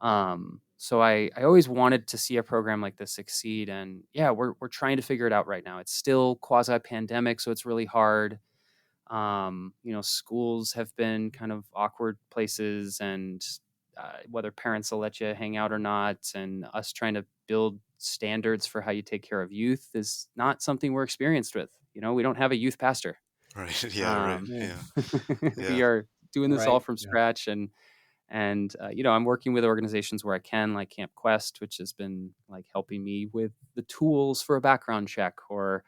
So I always wanted to see a program like this succeed. And yeah, we're trying to figure it out right now. It's still quasi-pandemic, so it's really hard. Schools have been kind of awkward places, and whether parents will let you hang out or not, and us trying to build standards for how you take care of youth is not something we're experienced with. We don't have a youth pastor. Right. Yeah. Right. Yeah. Yeah. We Yeah. are doing this all Right. from Yeah. scratch, and I'm working with organizations where I can, like Camp Quest, which has been like helping me with the tools for a background check, or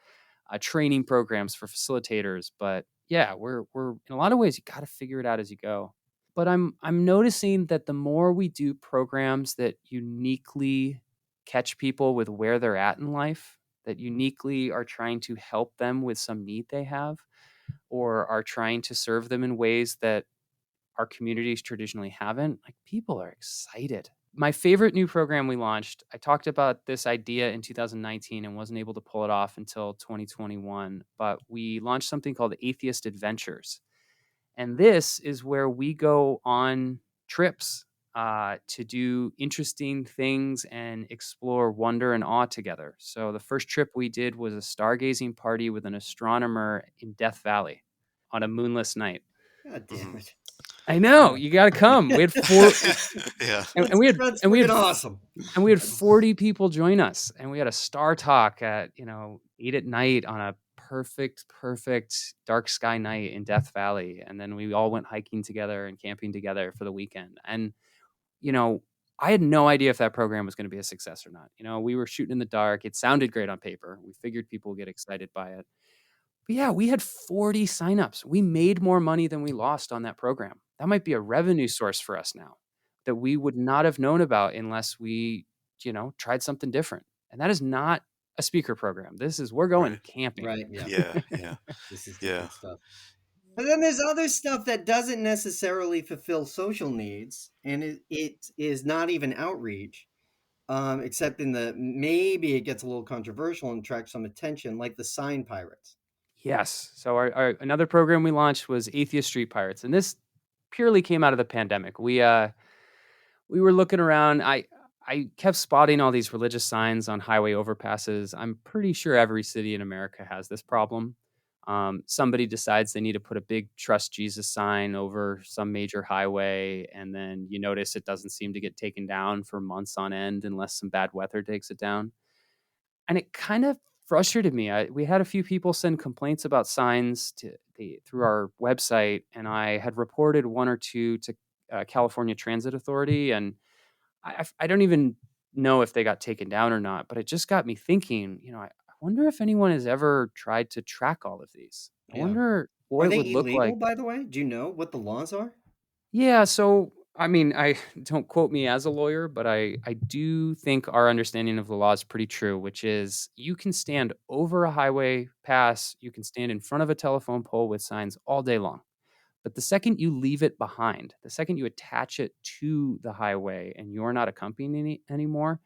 training programs for facilitators. But yeah, we're in a lot of ways, you got to figure it out as you go. But I'm noticing that the more we do programs that uniquely catch people with where they're at in life, that uniquely are trying to help them with some need they have, or are trying to serve them in ways that our communities traditionally haven't, like, people are excited. My favorite new program we launched, I talked about this idea in 2019 and wasn't able to pull it off until 2021, but we launched something called Atheist Adventures. And this is where we go on trips to do interesting things and explore wonder and awe together. So the first trip we did was a stargazing party with an astronomer in Death Valley on a moonless night. God damn it. I know, you got to come. We had four, Yeah. and we had That's and we had freaking awesome. and we had 40 people join us, and we had a star talk at 8 at night on a perfect dark sky night in Death Valley, and then we all went hiking together and camping together for the weekend. And I had no idea if that program was going to be a success or not. We were shooting in the dark. It sounded great on paper. We figured people would get excited by it. But yeah, we had 40 signups. We made more money than we lost on that program. That might be a revenue source for us now that we would not have known about unless we, tried something different. And that is not a speaker program. This is, we're going Right. camping. Right. Yeah. Yeah. Yeah. This is Yeah. different stuff. But then there's other stuff that doesn't necessarily fulfill social needs, and it is not even outreach, except in the maybe it gets a little controversial and attracts some attention, like the sign pirates. Yes. So our another program we launched was Atheist Street Pirates. And this purely came out of the pandemic. We were looking around. I kept spotting all these religious signs on highway overpasses. I'm pretty sure every city in America has this problem. Somebody decides they need to put a big Trust Jesus sign over some major highway, and then you notice it doesn't seem to get taken down for months on end unless some bad weather takes it down. And it kind of frustrated me. We had a few people send complaints about signs through our website, and I had reported one or two to California Transit Authority, and I don't even know if they got taken down or not. But it just got me thinking. I wonder if anyone has ever tried to track all of these. I Yeah. wonder what Are it they would look illegal, like. by the way? Do you know what the laws are? Yeah, so I mean, I don't quote me as a lawyer, but I do think our understanding of the law is pretty true, which is you can stand over a highway pass, you can stand in front of a telephone pole with signs all day long. But the second you leave it behind, the second you attach it to the highway and you're not accompanying it anymore,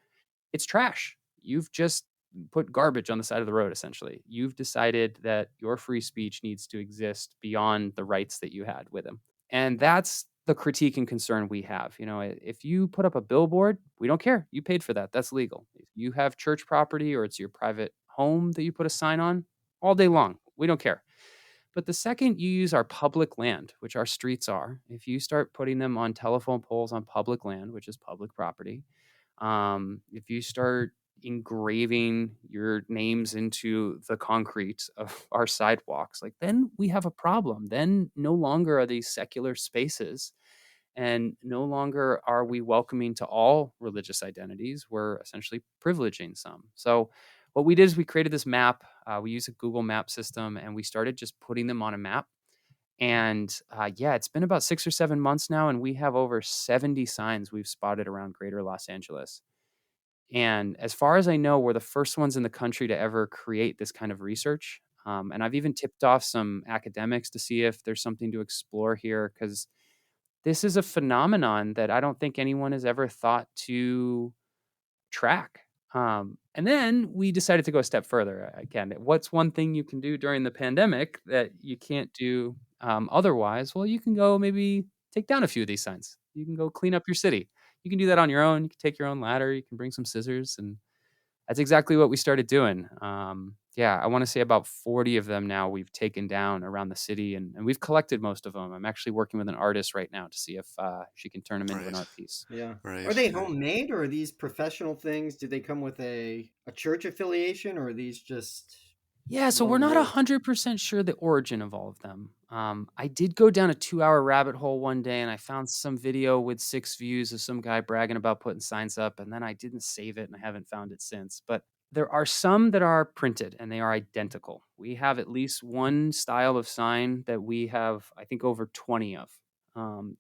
it's trash. You've just put garbage on the side of the road, essentially. You've decided that your free speech needs to exist beyond the rights that you had with him. And that's the critique and concern we have. If you put up a billboard, we don't care. You paid for that. That's legal. If you have church property or it's your private home that you put a sign on, all day long, we don't care. But the second you use our public land, which our streets are, if you start putting them on telephone poles on public land, which is public property, if you start engraving your names into the concrete of our sidewalks, like then we have a problem. Then no longer are these secular spaces and no longer are we welcoming to all religious identities. We're essentially privileging some. So what we did is we created this map. We use a Google map system and we started just putting them on a map. And yeah, it's been about 6 or 7 months now, and we have over 70 signs we've spotted around greater Los Angeles. And as far as I know, we're the first ones in the country to ever create this kind of research. And I've even tipped off some academics to see if there's something to explore here, because this is a phenomenon that I don't think anyone has ever thought to track. And then we decided to go a step further. Again, what's one thing you can do during the pandemic that you can't do otherwise? Well, you can go maybe take down a few of these signs. You can go clean up your city. You can do that on your own. You can take your own ladder. You can bring some scissors, and that's exactly what we started doing. Yeah, I want to say about 40 of them now we've taken down around the city, and we've collected most of them. I'm actually working with an artist right now to see if she can turn them into an Right. art piece. Yeah. Right. Are they Yeah. homemade or are these professional things? Do they come with a church affiliation or are these just Yeah, so we're lone not wolf? 100% sure the origin of all of them. I did go down a 2-hour rabbit hole one day and I found some video with 6 views of some guy bragging about putting signs up, and then I didn't save it and I haven't found it since. But there are some that are printed and they are identical. We have at least one style of sign that we have, I think, over 20 of.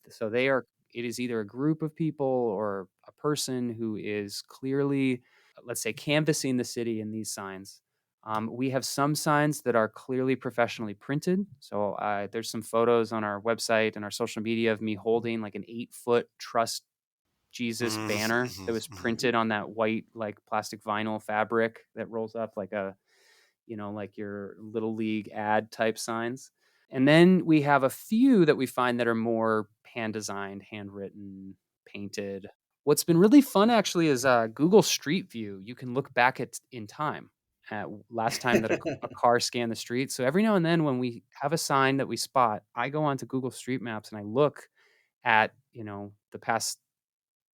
So it is either a group of people or a person who is clearly, let's say, canvassing the city in these signs. We have some signs that are clearly professionally printed. So there's some photos on our website and our social media of me holding like an 8-foot Trust Jesus banner that was Mm-hmm. printed on that white, like plastic vinyl fabric that rolls up like like your little league ad type signs. And then we have a few that we find that are more hand designed, handwritten, painted. What's been really fun actually is Google Street View. You can look back in time at last time that a car scanned the street. So every now and then when we have a sign that we spot, I go onto Google Street Maps and I look at, the past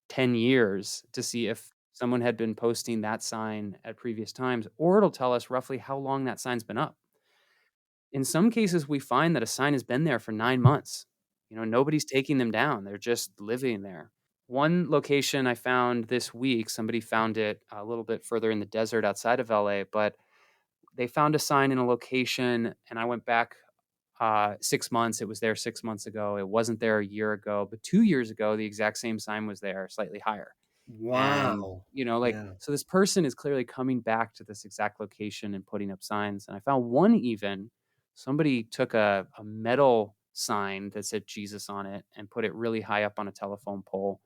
10 years to see if someone had been posting that sign at previous times, or it'll tell us roughly how long that sign's been up. In some cases, we find that a sign has been there for 9 months. Nobody's taking them down. They're just living there. One location I found this week, somebody found it a little bit further in the desert outside of LA, but they found a sign in a location and I went back 6 months. It was there 6 months ago. It wasn't there a year ago, but 2 years ago, the exact same sign was there, slightly higher. And, Wow. Yeah. so this person is clearly coming back to this exact location and putting up signs. And I found one even, somebody took a metal sign that said Jesus on it and put it really high up on a telephone pole.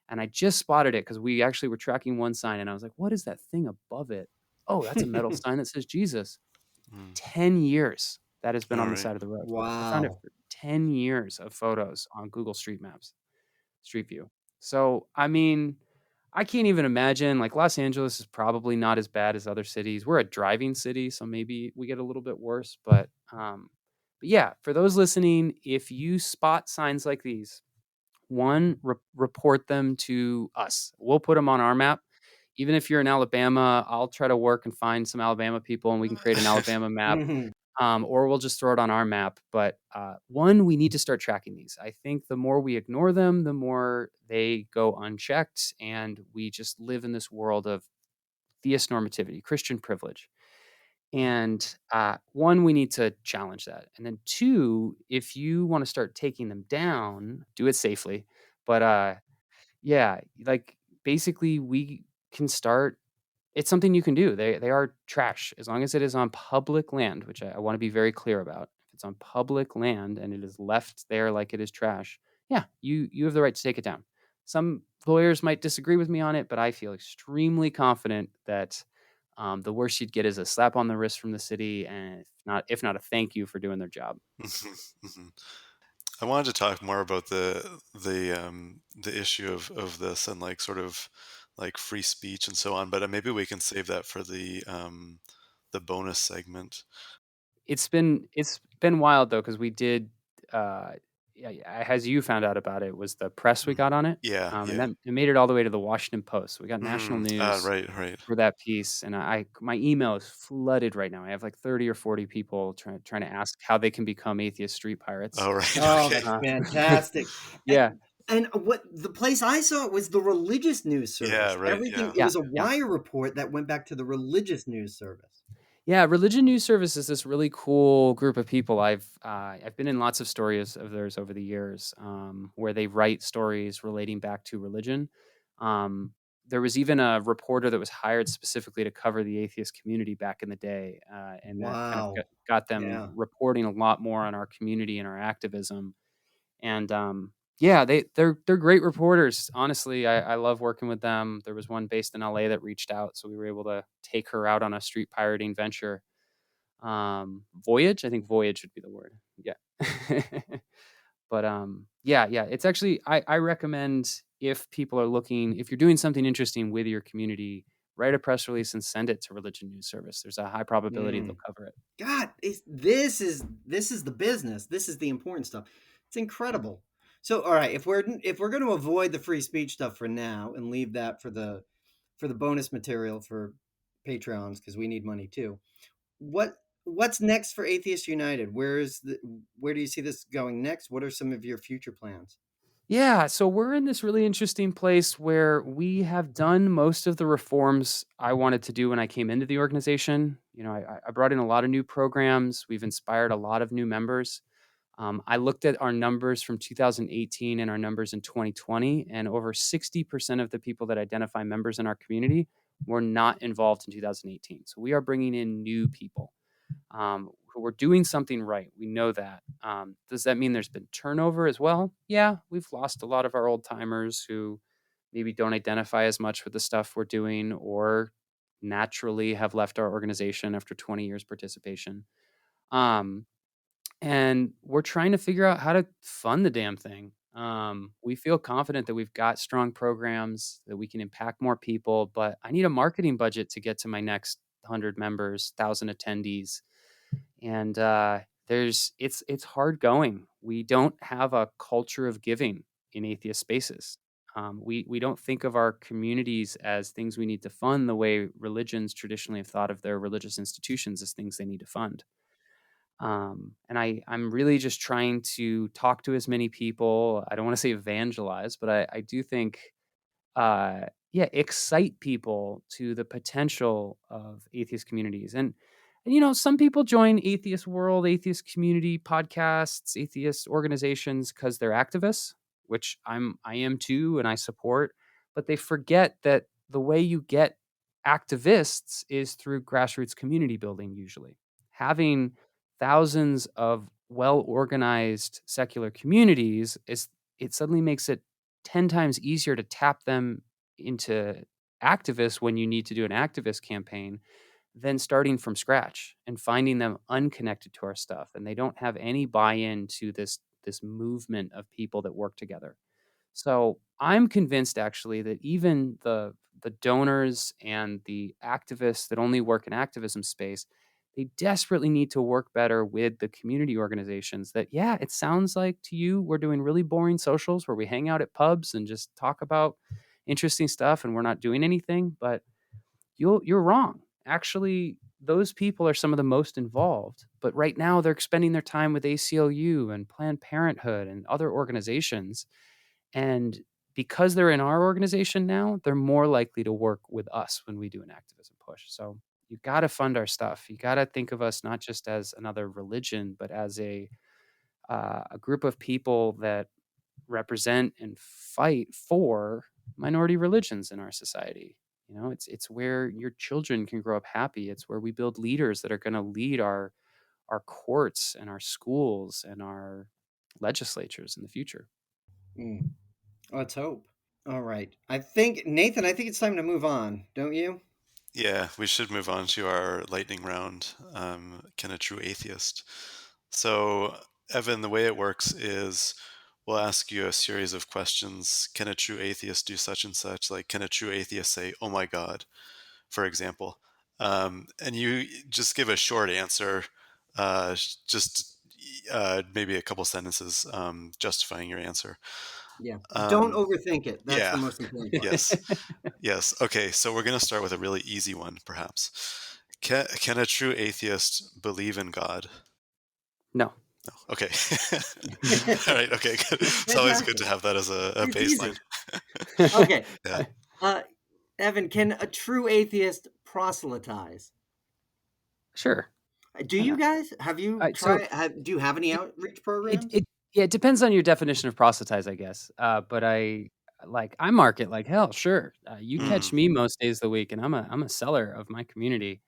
And I just spotted it because we actually were tracking one sign and I was like, what is that thing above it? Oh, that's a metal sign that says Jesus. Mm. 10 years that has been All on the right. side of the road. I found it Wow. for 10 years of photos on Google Street Maps, Street View. So, I mean, I can't even imagine, like, Los Angeles is probably not as bad as other cities. We're a driving city, so maybe we get a little bit worse. But yeah, for those listening, if you spot signs like these, one, report them to us. We'll put them on our map. Even if you're in Alabama, I'll try to work and find some Alabama people and we can create an Alabama map, Mhm. or we'll just throw it on our map. But one, we need to start tracking these. I think the more we ignore them, the more they go unchecked, and we just live in this world of theist normativity, Christian privilege. And one, we need to challenge that. And then two, if you want to start taking them down, do it safely. But yeah, like basically we can start. It's something you can do. They are trash as long as it is on public land, which I want to be very clear about. If it's on public land and it is left there like it is trash, yeah, you have the right to take it down. Some lawyers might disagree with me on it, but I feel extremely confident that the worst you'd get is a slap on the wrist from the city, and if not a thank you for doing their job. I wanted to talk more about the issue of this and like sort of like free speech and so on, but maybe we can save that for the bonus segment. It's been wild though, because we did, as you found out about it, was the press we Mhm. got on it, Yeah, and yeah. that it made it all the way to the Washington Post. We got national news Right, right. for that piece, and my email is flooded right now. I have like 30 or 40 people trying to ask how they can become Atheist Street Pirates. Oh, right. Oh, Okay. that's fantastic. Yeah, And what the place I saw it was the religious news Yeah, service. right. Everything, Yeah. it yeah, was a yeah. wire report that went back to the religious news service. Yeah, Religion News Service is this really cool group of people. I've been in lots of stories of theirs over the years, where they write stories relating back to religion. Um, there was even a reporter that was hired specifically to cover the atheist community back in the day, and that kind of Wow. got them Yeah. reporting a lot more on our community and our activism. And yeah, they're great reporters. Honestly, I love working with them. There was one based in LA that reached out, so we were able to take her out on a street pirating venture. Voyage, I think voyage would be the word. Yeah. But yeah, it's actually I recommend, if people are looking, if you're doing something interesting with your community, write a press release and send it to Religion News Service. There's a high probability they'll Mm. cover it. God, this is the business. This is the important stuff. It's incredible. So, all right, if we're going to avoid the free speech stuff for now and leave that for the bonus material for Patreons because we need money too. What's next for Atheist United? Where do you see this going next? What are some of your future plans? Yeah, so we're in this really interesting place where we have done most of the reforms I wanted to do when I came into the organization. I brought in a lot of new programs. We've inspired a lot of new members. I looked at our numbers from 2018 and our numbers in 2020, and over 60% of the people that identify members in our community were not involved in 2018. So we are bringing in new people, who we're doing something right. We know that. Does that mean there's been turnover as well? Yeah, we've lost a lot of our old timers who maybe don't identify as much with the stuff we're doing, or naturally have left our organization after 20 years participation. Um, and we're trying to figure out how to fund the damn thing. We feel confident that we've got strong programs, that we can impact more people, but I need a marketing budget to get to my next 100 members, 1,000 attendees. And it's hard going. We don't have a culture of giving in atheist spaces. We don't think of our communities as things we need to fund the way religions traditionally have thought of their religious institutions as things they need to fund. And I'm really just trying to talk to as many people. I don't want to say evangelize, but I do think, yeah, excite people to the potential of atheist communities. And some people join atheist world, atheist community podcasts, atheist organizations because they're activists, which I am too, and I support. But they forget that the way you get activists is through grassroots community building. Usually, having thousands of well organized secular communities, it suddenly makes it 10 times easier to tap them into activists when you need to do an activist campaign, than starting from scratch and finding them unconnected to our stuff, and they don't have any buy-in to this movement of people that work together. So I'm convinced actually that even the donors and the activists that only work in activism space, they desperately need to work better with the community organizations. That, yeah, it sounds like to you we're doing really boring socials where we hang out at pubs and just talk about interesting stuff and we're not doing anything, but you're wrong. Actually, those people are some of the most involved. But right now, they're spending their time with ACLU and Planned Parenthood and other organizations. And because they're in our organization now, they're more likely to work with us when we do an activism push. So you got to fund our stuff. You got to think of us not just as another religion, but as a group of people that represent and fight for minority religions in our society. It's where your children can grow up happy. It's where we build leaders that are going to lead our courts and our schools and our legislatures in the future. Mm. Let's hope. All right. I think, Nathan, I think it's time to move on, don't you? Yeah, we should move on to our lightning round. Can a true atheist? So, Evan, the way it works is we'll ask you a series of questions. Can a true atheist do such and such? Like, can a true atheist say, "Oh my God," for example? And you just give a short answer, just maybe a couple sentences justifying your answer. Yeah. Don't Um, overthink it. That's the yeah, most important part. yes, yes. Okay, so we're going to start with a really easy one, perhaps. Can a true atheist believe in God? No. No. Okay. All right. Okay. Good. It's always good to Fantastic. have that as a It's baseline. easy. Okay. Yeah. Evan, can a true atheist proselytize? Sure. Do Why you not? guys have you So do you have any it, outreach it programs? it yeah, it depends on your definition of proselytize, I guess. But I mark it like hell. Sure, you catch Mm, me most days of the week, and I'm a seller of my community.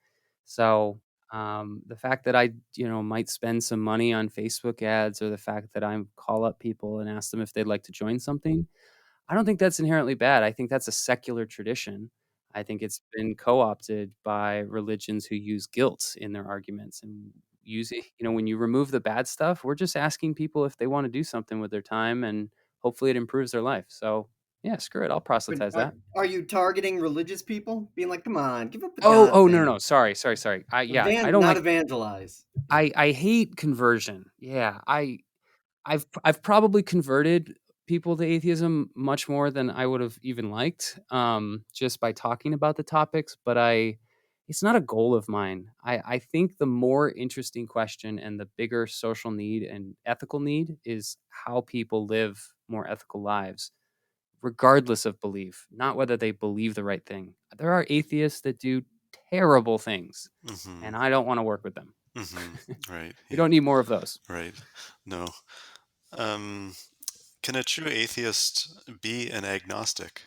So the fact that I might spend some money on Facebook ads, or the fact that I call up people and ask them if they'd like to join something, I don't think that's inherently bad. I think that's a secular tradition. I think it's been co-opted by religions who use guilt in their arguments and use it. When you remove the bad stuff, we're just asking people if they want to do something with their time, and hopefully it improves their life. So yeah, screw it. I'll But proselytize that. are you targeting religious people? Being like, come on, give up the Oh, God oh no, no, thing. no. Sorry. I don't Not like. evangelize. I hate conversion. Yeah, I've probably converted people to atheism much more than I would have even liked, just by talking about the topics. But it's not a goal of mine. I think the more interesting question and the bigger social need and ethical need is how people live more ethical lives, regardless of belief, not whether they believe the right thing. There are atheists that do terrible things, mm-hmm. and I don't want to work with them. Mm-hmm. Right. We Yeah. don't need more of those. Right. No. Um, can a true atheist be an agnostic?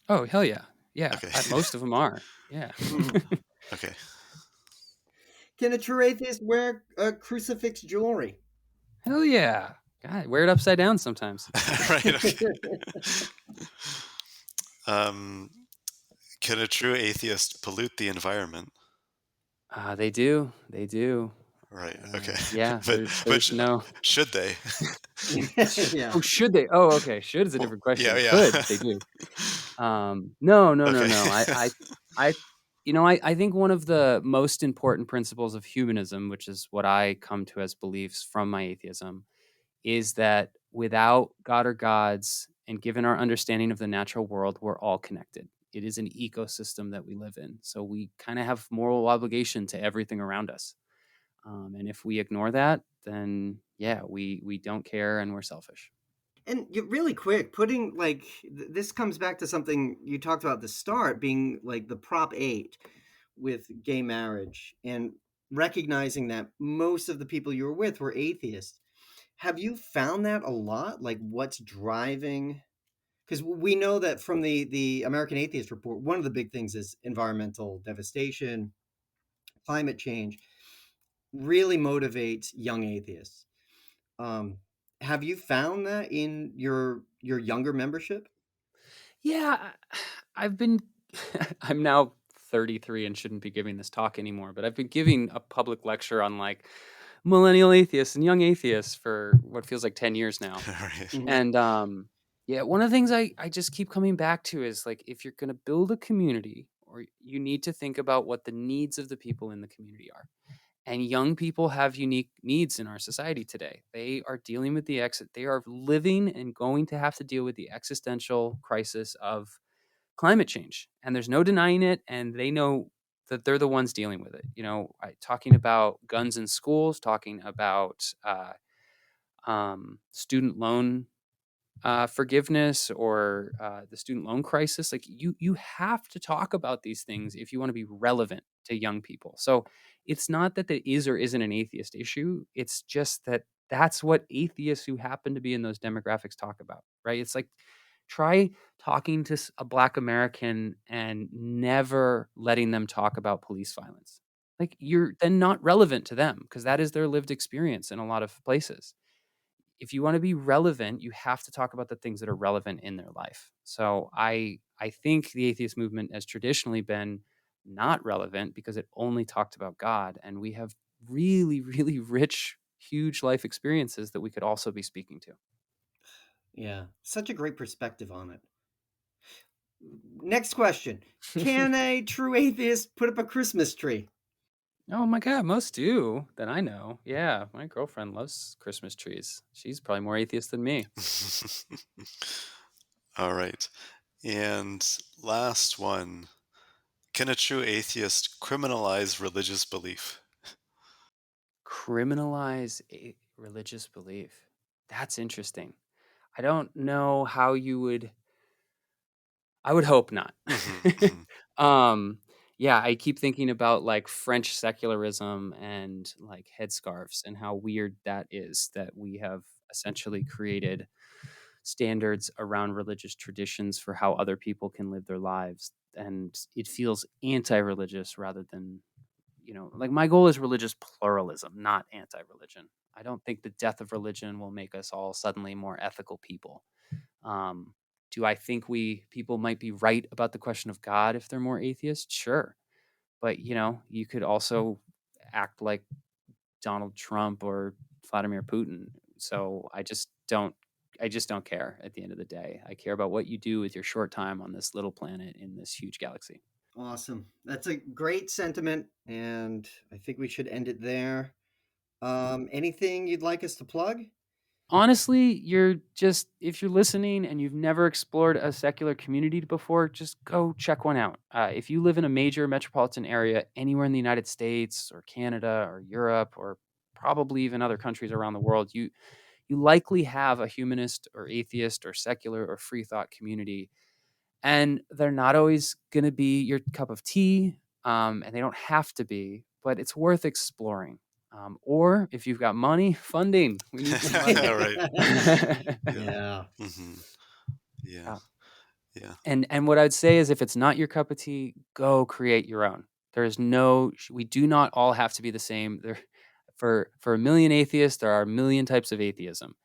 Oh, hell yeah. Yeah, Okay. most of them are. Yeah. Mhm. Okay. Can a true atheist wear crucifix jewelry? Hell yeah. God, wear it upside down sometimes. Right. Okay. Um, can a true atheist pollute the environment? They do. They do. Right. Okay. Yeah, But there's no. should they? Yeah. Oh, should they? Oh, okay. Should is a Well, different yeah. question. Yeah. Could they do? No, no, no, Okay. no. I, I think one of the most important principles of humanism, which is what I come to as beliefs from my atheism, is that without God or gods, and given our understanding of the natural world, we're all connected. It is an ecosystem that we live in. So we kind of have moral obligation to everything around us. And if we ignore that, then yeah, we don't care and we're selfish. And really quick, putting like this comes back to something you talked about at the start, being like the Prop 8 with gay marriage and recognizing that most of the people you were with were atheists. Have you found that a lot? Like what's driving? Because we know that from the American Atheist Report, one of the big things is environmental devastation, climate change really motivates young atheists. Um, have you found that in your younger membership? Yeah, I've been I'm now 33 and shouldn't be giving this talk anymore, but I've been giving a public lecture on like millennial atheists and young atheists for what feels like 10 years now. Right. Mhm. And yeah, one of the things I just keep coming back to is like if you're going to build a community, or you need to think about what the needs of the people in the community are. And young people have unique needs in our society today. They are dealing with they are living and going to have to deal with the existential crisis of climate change. And there's no denying it. And they know that they're the ones dealing with it. Talking about guns in schools, talking about student loan forgiveness, or the student loan crisis. Like you have to talk about these things if you want to be relevant to young people. So it's not that there is or isn't an atheist issue. It's just that That's what atheists who happen to be in those demographics talk about, right? It's like, try talking to a Black American and never letting them talk about police violence. Like, you're then not relevant to them because that is their lived experience in a lot of places. If you want to be relevant, you have to talk about the things that are relevant in their life. So I think the atheist movement has traditionally been not relevant because it only talked about God, and we have really, really rich, huge life experiences that we could also be speaking to. Yeah, such a great perspective on it. Next question. Can a true atheist put up a Christmas tree? Oh my God, most do that I know. Yeah, my girlfriend loves Christmas trees. She's probably more atheist than me. All right. And last one. Can a true atheist criminalize religious belief? Criminalize a religious belief. That's interesting. I don't know how you would. I would hope not. um, yeah, I keep thinking about like French secularism and like headscarves and how weird that is that we have essentially created standards around religious traditions for how other people can live their lives. And it feels anti religious rather than, like my goal is religious pluralism, not anti religion. I don't think the death of religion will make us all suddenly more ethical people. Um, do I think people might be right about the question of God if they're more atheist? Sure. But you could also act like Donald Trump or Vladimir Putin. So I just don't care at the end of the day. I care about what you do with your short time on this little planet in this huge galaxy. Awesome. That's a great sentiment, and I think we should end it there. Anything you'd like us to plug? Honestly, if you're listening and you've never explored a secular community before, just go check one out. If you live in a major metropolitan area anywhere in the United States or Canada or Europe or probably even other countries around the world, you likely have a humanist or atheist or secular or free thought community, and they're not always going to be your cup of tea, and they don't have to be, but it's worth exploring. Or if you've got money, funding. We need some money. Right. Yeah. Yeah. hmm Yeah. Yeah. Yeah. And what I'd say is, if it's not your cup of tea, go create your own. We do not all have to be the same. For a million atheists, there are a million types of atheism.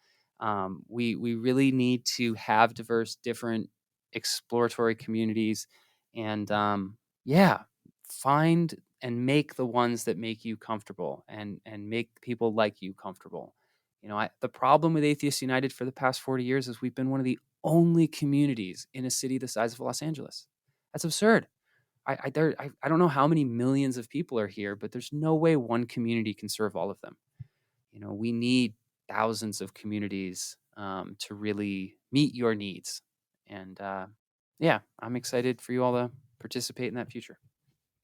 We really need to have diverse, different exploratory communities, and yeah, find and make the ones that make you comfortable and make people like you comfortable. The problem with Atheists United for the past 40 years is we've been one of the only communities in a city the size of Los Angeles. That's absurd. I don't know how many millions of people are here, but there's no way one community can serve all of them. We need thousands of communities to really meet your needs. And yeah, I'm excited for you all to participate in that future.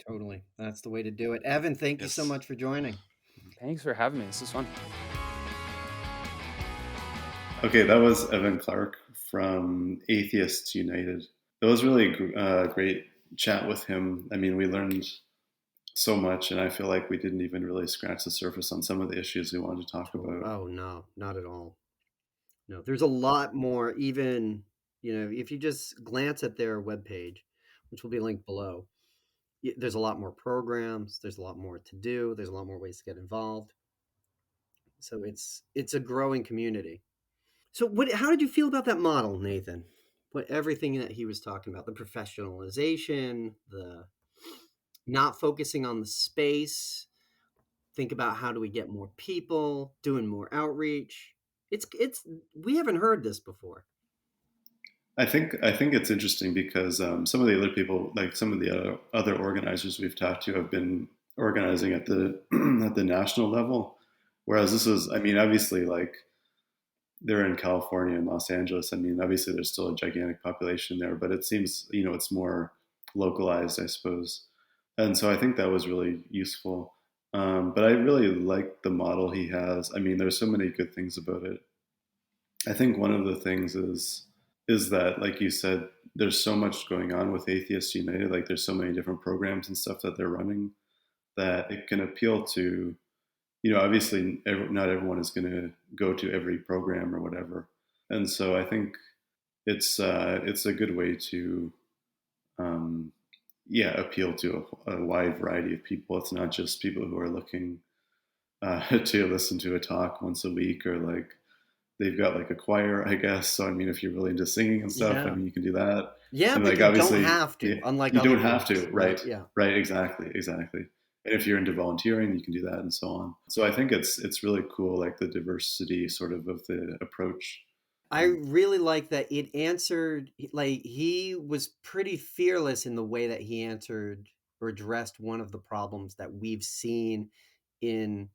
Totally. That's the way to do it. Evan, thank you so Yes. much for joining. Thanks for having me. This is fun. Okay, that was Evan Clark from Atheists United. It was really great chat with him. I mean, we learned so much, and I feel like we didn't even really scratch the surface on some of the issues we wanted to talk about. Oh, no, not at all. No, there's a lot more, even, if you just glance at their webpage, which will be linked below, there's a lot more programs, there's a lot more to do, there's a lot more ways to get involved. So it's a growing community. So how did you feel about that model, Nathan? Everything that he was talking about, the professionalization, the not focusing on the space, think about how do we get more people, doing more outreach. It's we haven't heard this before. I think it's interesting because some of the other people, like some of the other organizers we've talked to, have been organizing at the at the national level, whereas this is, I mean, obviously, like they're in California and Los Angeles. I mean, obviously, there's still a gigantic population there, but it seems it's more localized, I suppose, and so I think that was really useful. But I really like the model he has. I mean, there's so many good things about it. I think one of the things is that, like you said, there's so much going on with Atheists United. Like there's so many different programs and stuff that they're running that it can appeal to, obviously not everyone is going to go to every program or whatever, and so I think it's a good way to um, appeal to a wide variety of people. It's not just people who are looking to listen to a talk once a week, or like they've got like a choir, I guess. So I mean, if you're really into singing and stuff, I Yeah. mean, you can do that. Yeah, And but like you don't obviously, have to, unlike you other don't have groups, to, right? right? Yeah. Right, exactly. And if you're into volunteering, you can do that, and so on. So I think it's really cool, like the diversity sort of the approach. I really like that it answered, like, he was pretty fearless in the way that he answered or addressed one of the problems that we've seen in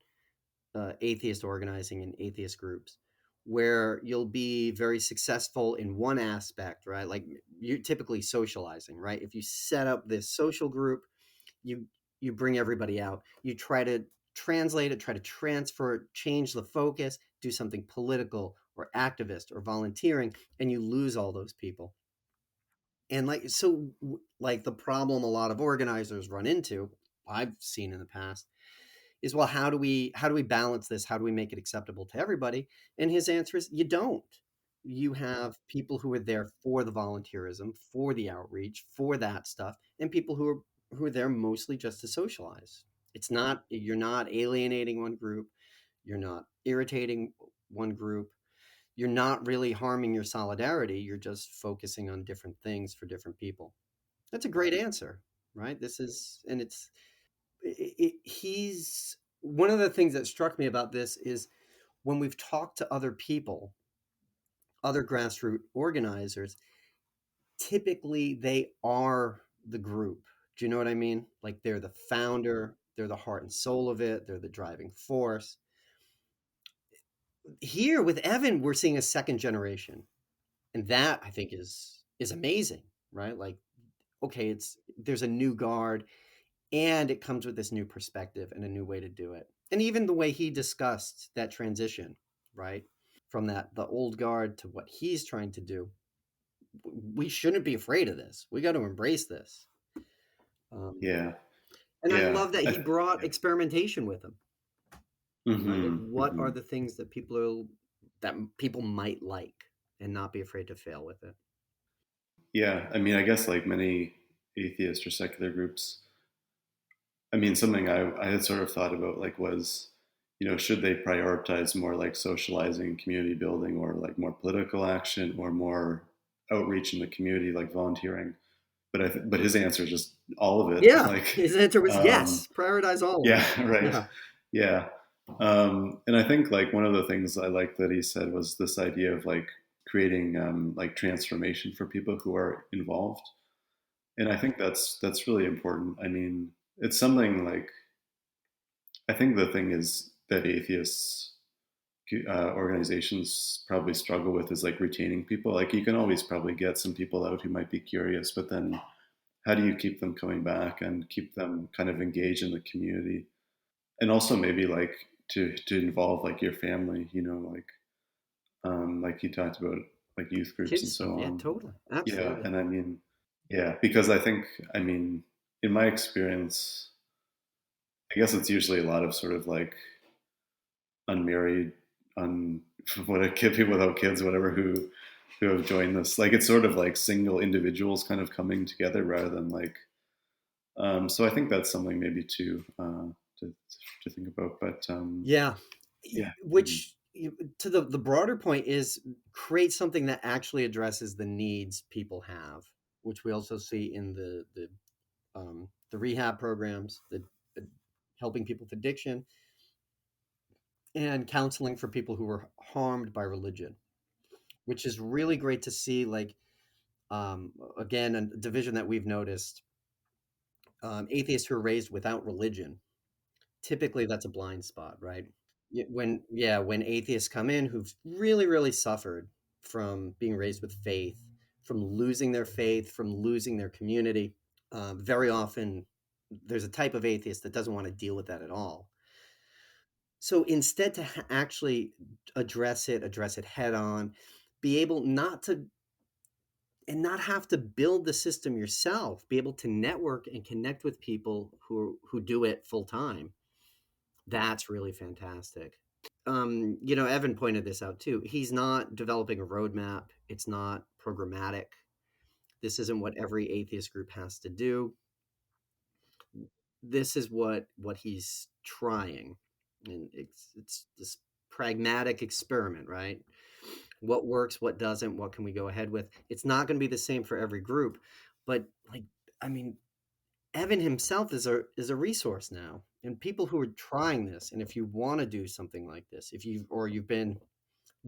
atheist organizing and atheist groups, where you'll be very successful in one aspect, right? Like you're typically socializing, right? If you set up this social group, you you bring everybody out, you try to translate it, try to transfer it, change the focus, do something political or activist or volunteering, and you lose all those people. And like so, like the problem a lot of organizers run into, I've seen in the past, is, well, how do we balance this? How do we make it acceptable to everybody? And his answer is, you don't. You have people who are there for the volunteerism, for the outreach, for that stuff, and people who are there mostly just to socialize. You're not alienating one group, you're not irritating one group, you're not really harming your solidarity, you're just focusing on different things for different people. That's a great answer, right? This is, and he's one of the things that struck me about this is when we've talked to other people, other grassroots organizers, typically they are the group. Do you know what I mean? Like they're the founder, they're the heart and soul of it, they're the driving force. Here with Evan, we're seeing a second generation, and that I think is amazing, right? Like, okay, there's a new guard, and it comes with this new perspective and a new way to do it, and even the way he discussed that transition, right, from the old guard to what he's trying to do. We shouldn't be afraid of this, we got to embrace this. um, Yeah, and I yeah, love that he brought experimentation with him, right? Like, what are the things that people might like, and not be afraid to fail with it. yeah. I mean, I guess like many atheist or secular groups, I mean, something I had sort of thought about like was, should they prioritize more like socializing, community building, or like more political action, or more outreach in the community, like volunteering? But his answer is just all of it. Yeah, Like, his answer was yes, prioritize all of yeah, it. right, Yeah. yeah. And I think like one of the things I liked that he said was this idea of like creating like transformation for people who are involved, and I think that's really important. I mean, it's something like I think the thing is that atheists organizations probably struggle with is like retaining people. Like you can always probably get some people out who might be curious, but then how do you keep them coming back and keep them kind of engaged in the community? And also maybe like to involve like your family, like he talked about like youth groups and Kids, so yeah, on. totally, Yeah, absolutely. and I mean, yeah, because I think, I mean, in my experience, I guess it's usually a lot of sort of like unmarried, un what a kid people without kids, whatever, who have joined this. Like it's sort of like single individuals kind of coming together rather than like. So I think that's something maybe to to think about. But Yeah, yeah, which to the broader point is create something that actually addresses the needs people have, which we also see in the rehab programs, the helping people with addiction, and counseling for people who were harmed by religion, which is really great to see. Like, again, a division that we've noticed, atheists who are raised without religion, typically that's a blind spot, right? When atheists come in who've really, really suffered from being raised with faith, from losing their faith, from losing their community, very often there's a type of atheist that doesn't want to deal with that at all. So instead, to actually address it head on, be able not to, and not have to build the system yourself, be able to network and connect with people who do it full time, That's really fantastic. Evan pointed this out too. He's not developing a roadmap. It's not programmatic. This isn't what every atheist group has to do. This is what he's trying, and it's this pragmatic experiment, right? What works, what doesn't, what can we go ahead with? It's not going to be the same for every group, but like, I mean, Evan himself is a resource now, and people who are trying this, and if you want to do something like this, if you've been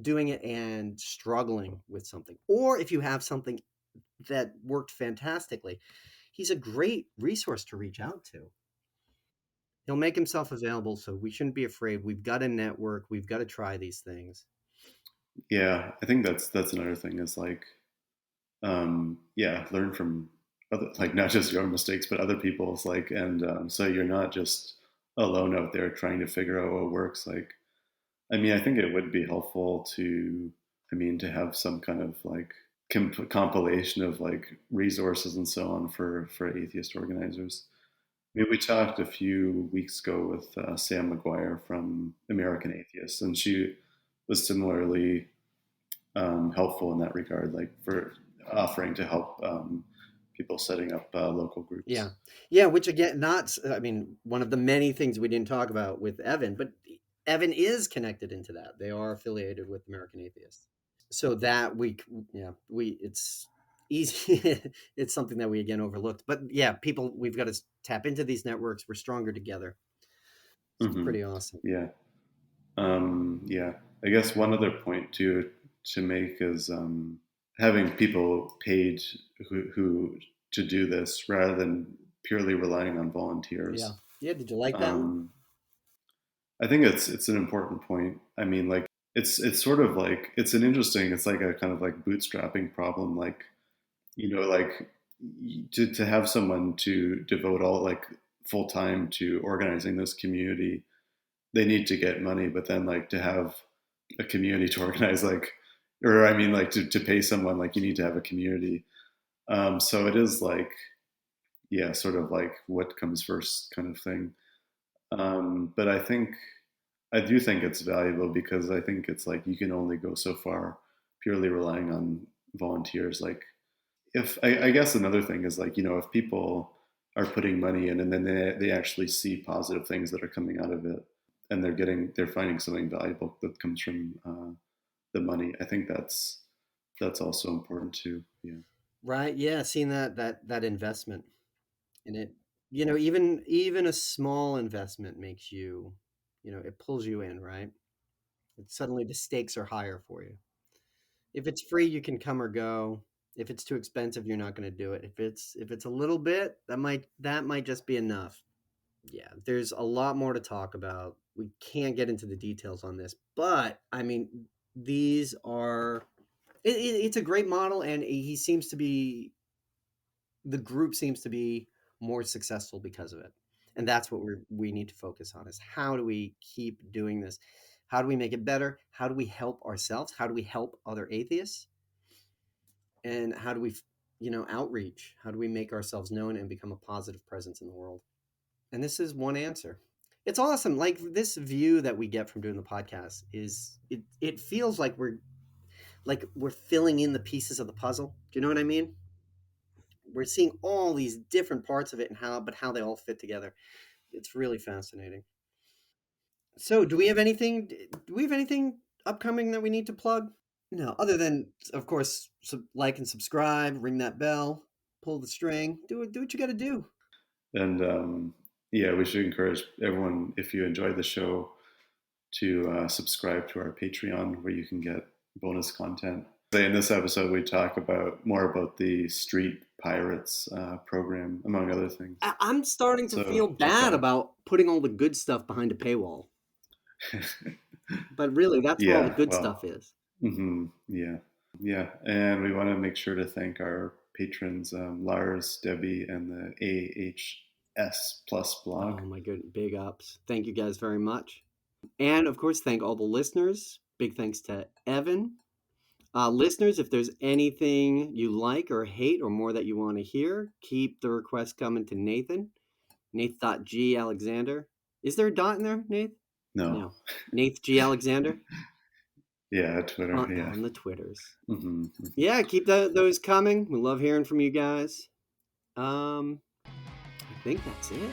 doing it and struggling with something, or if you have something that worked fantastically, he's a great resource to reach out to. He'll make himself available, so we shouldn't be afraid. We've got a network. We've got to try these things. Yeah, I think that's another thing is like, yeah, learn from other, like not just your own mistakes, but other people's. Like, and so you're not just alone out there trying to figure out what works. Like, I mean, I think it would be helpful to, I mean, to have some kind of like compilation of like resources and so on for atheist organizers. I mean, we talked a few weeks ago with Sam McGuire from American Atheists, and she was similarly helpful in that regard, like for offering to help people setting up local groups. Yeah, which again, not, I mean, one of the many things we didn't talk about with Evan, but Evan is connected into that. They are affiliated with American Atheists. So that it's easy. It's something that we again overlooked. But yeah, we've got to tap into these networks. We're stronger together. It's pretty awesome. Yeah. Yeah. I guess one other point to make is having people paid who to do this rather than purely relying on volunteers. Yeah. Did you like that one? I think it's an important point. I mean, like it's sort of like it's like a kind of like bootstrapping problem. Like, like to have someone to devote all like full time to organizing this community, they need to get money, but then like to have a community to organize, like, or I mean, like to pay someone, like you need to have a community. So it is like, yeah, sort of like what comes first kind of thing. But I do think it's valuable because I think it's like you can only go so far purely relying on volunteers. Like, if I guess another thing is like, if people are putting money in and then they actually see positive things that are coming out of it, and they're finding something valuable that comes from the money. I think that's also important too. Yeah. Right. Yeah. Seeing that investment in it, even a small investment makes you, it pulls you in, right? Suddenly the stakes are higher for you. If it's free, you can come or go. If it's too expensive, you're not going to do it. If it's a little bit, that might just be enough. Yeah, there's a lot more to talk about. We can't get into the details on this, but I mean, these are it's a great model, and the group seems to be more successful because of it. And that's what we need to focus on, is how do we keep doing this? How do we make it better? How do we help ourselves? How do we help other atheists? And how do we, outreach? How do we make ourselves known and become a positive presence in the world? And this is one answer. It's awesome. Like, this view that we get from doing the podcast it feels like we're filling in the pieces of the puzzle. Do you know what I mean? We're seeing all these different parts of it and how they all fit together. It's really fascinating. So, do we have anything upcoming that we need to plug? No, other than, of course, like and subscribe, ring that bell, pull the string, do what you got to do. And yeah, we should encourage everyone, if you enjoy the show, to subscribe to our Patreon, where you can get bonus content. In this episode, we talk more about the Street Pirates program, among other things. I'm starting to feel bad about putting all the good stuff behind a paywall. But really, that's where all the good stuff is. Yeah. Yeah. And we want to make sure to thank our patrons, Lars, Debbie, and the AHS Plus blog. Oh my goodness, big ups. Thank you guys very much. And of course, thank all the listeners. Big thanks to Evan. Listeners, if there's anything you like or hate or more that you want to hear, keep the requests coming to Nathan. Nathan.G. Alexander. Is there a dot in there, Nath? No. Nath G. Alexander? Yeah, Twitter. On the Twitters. Mm-hmm. Yeah, keep those coming. We love hearing from you guys. I think that's it.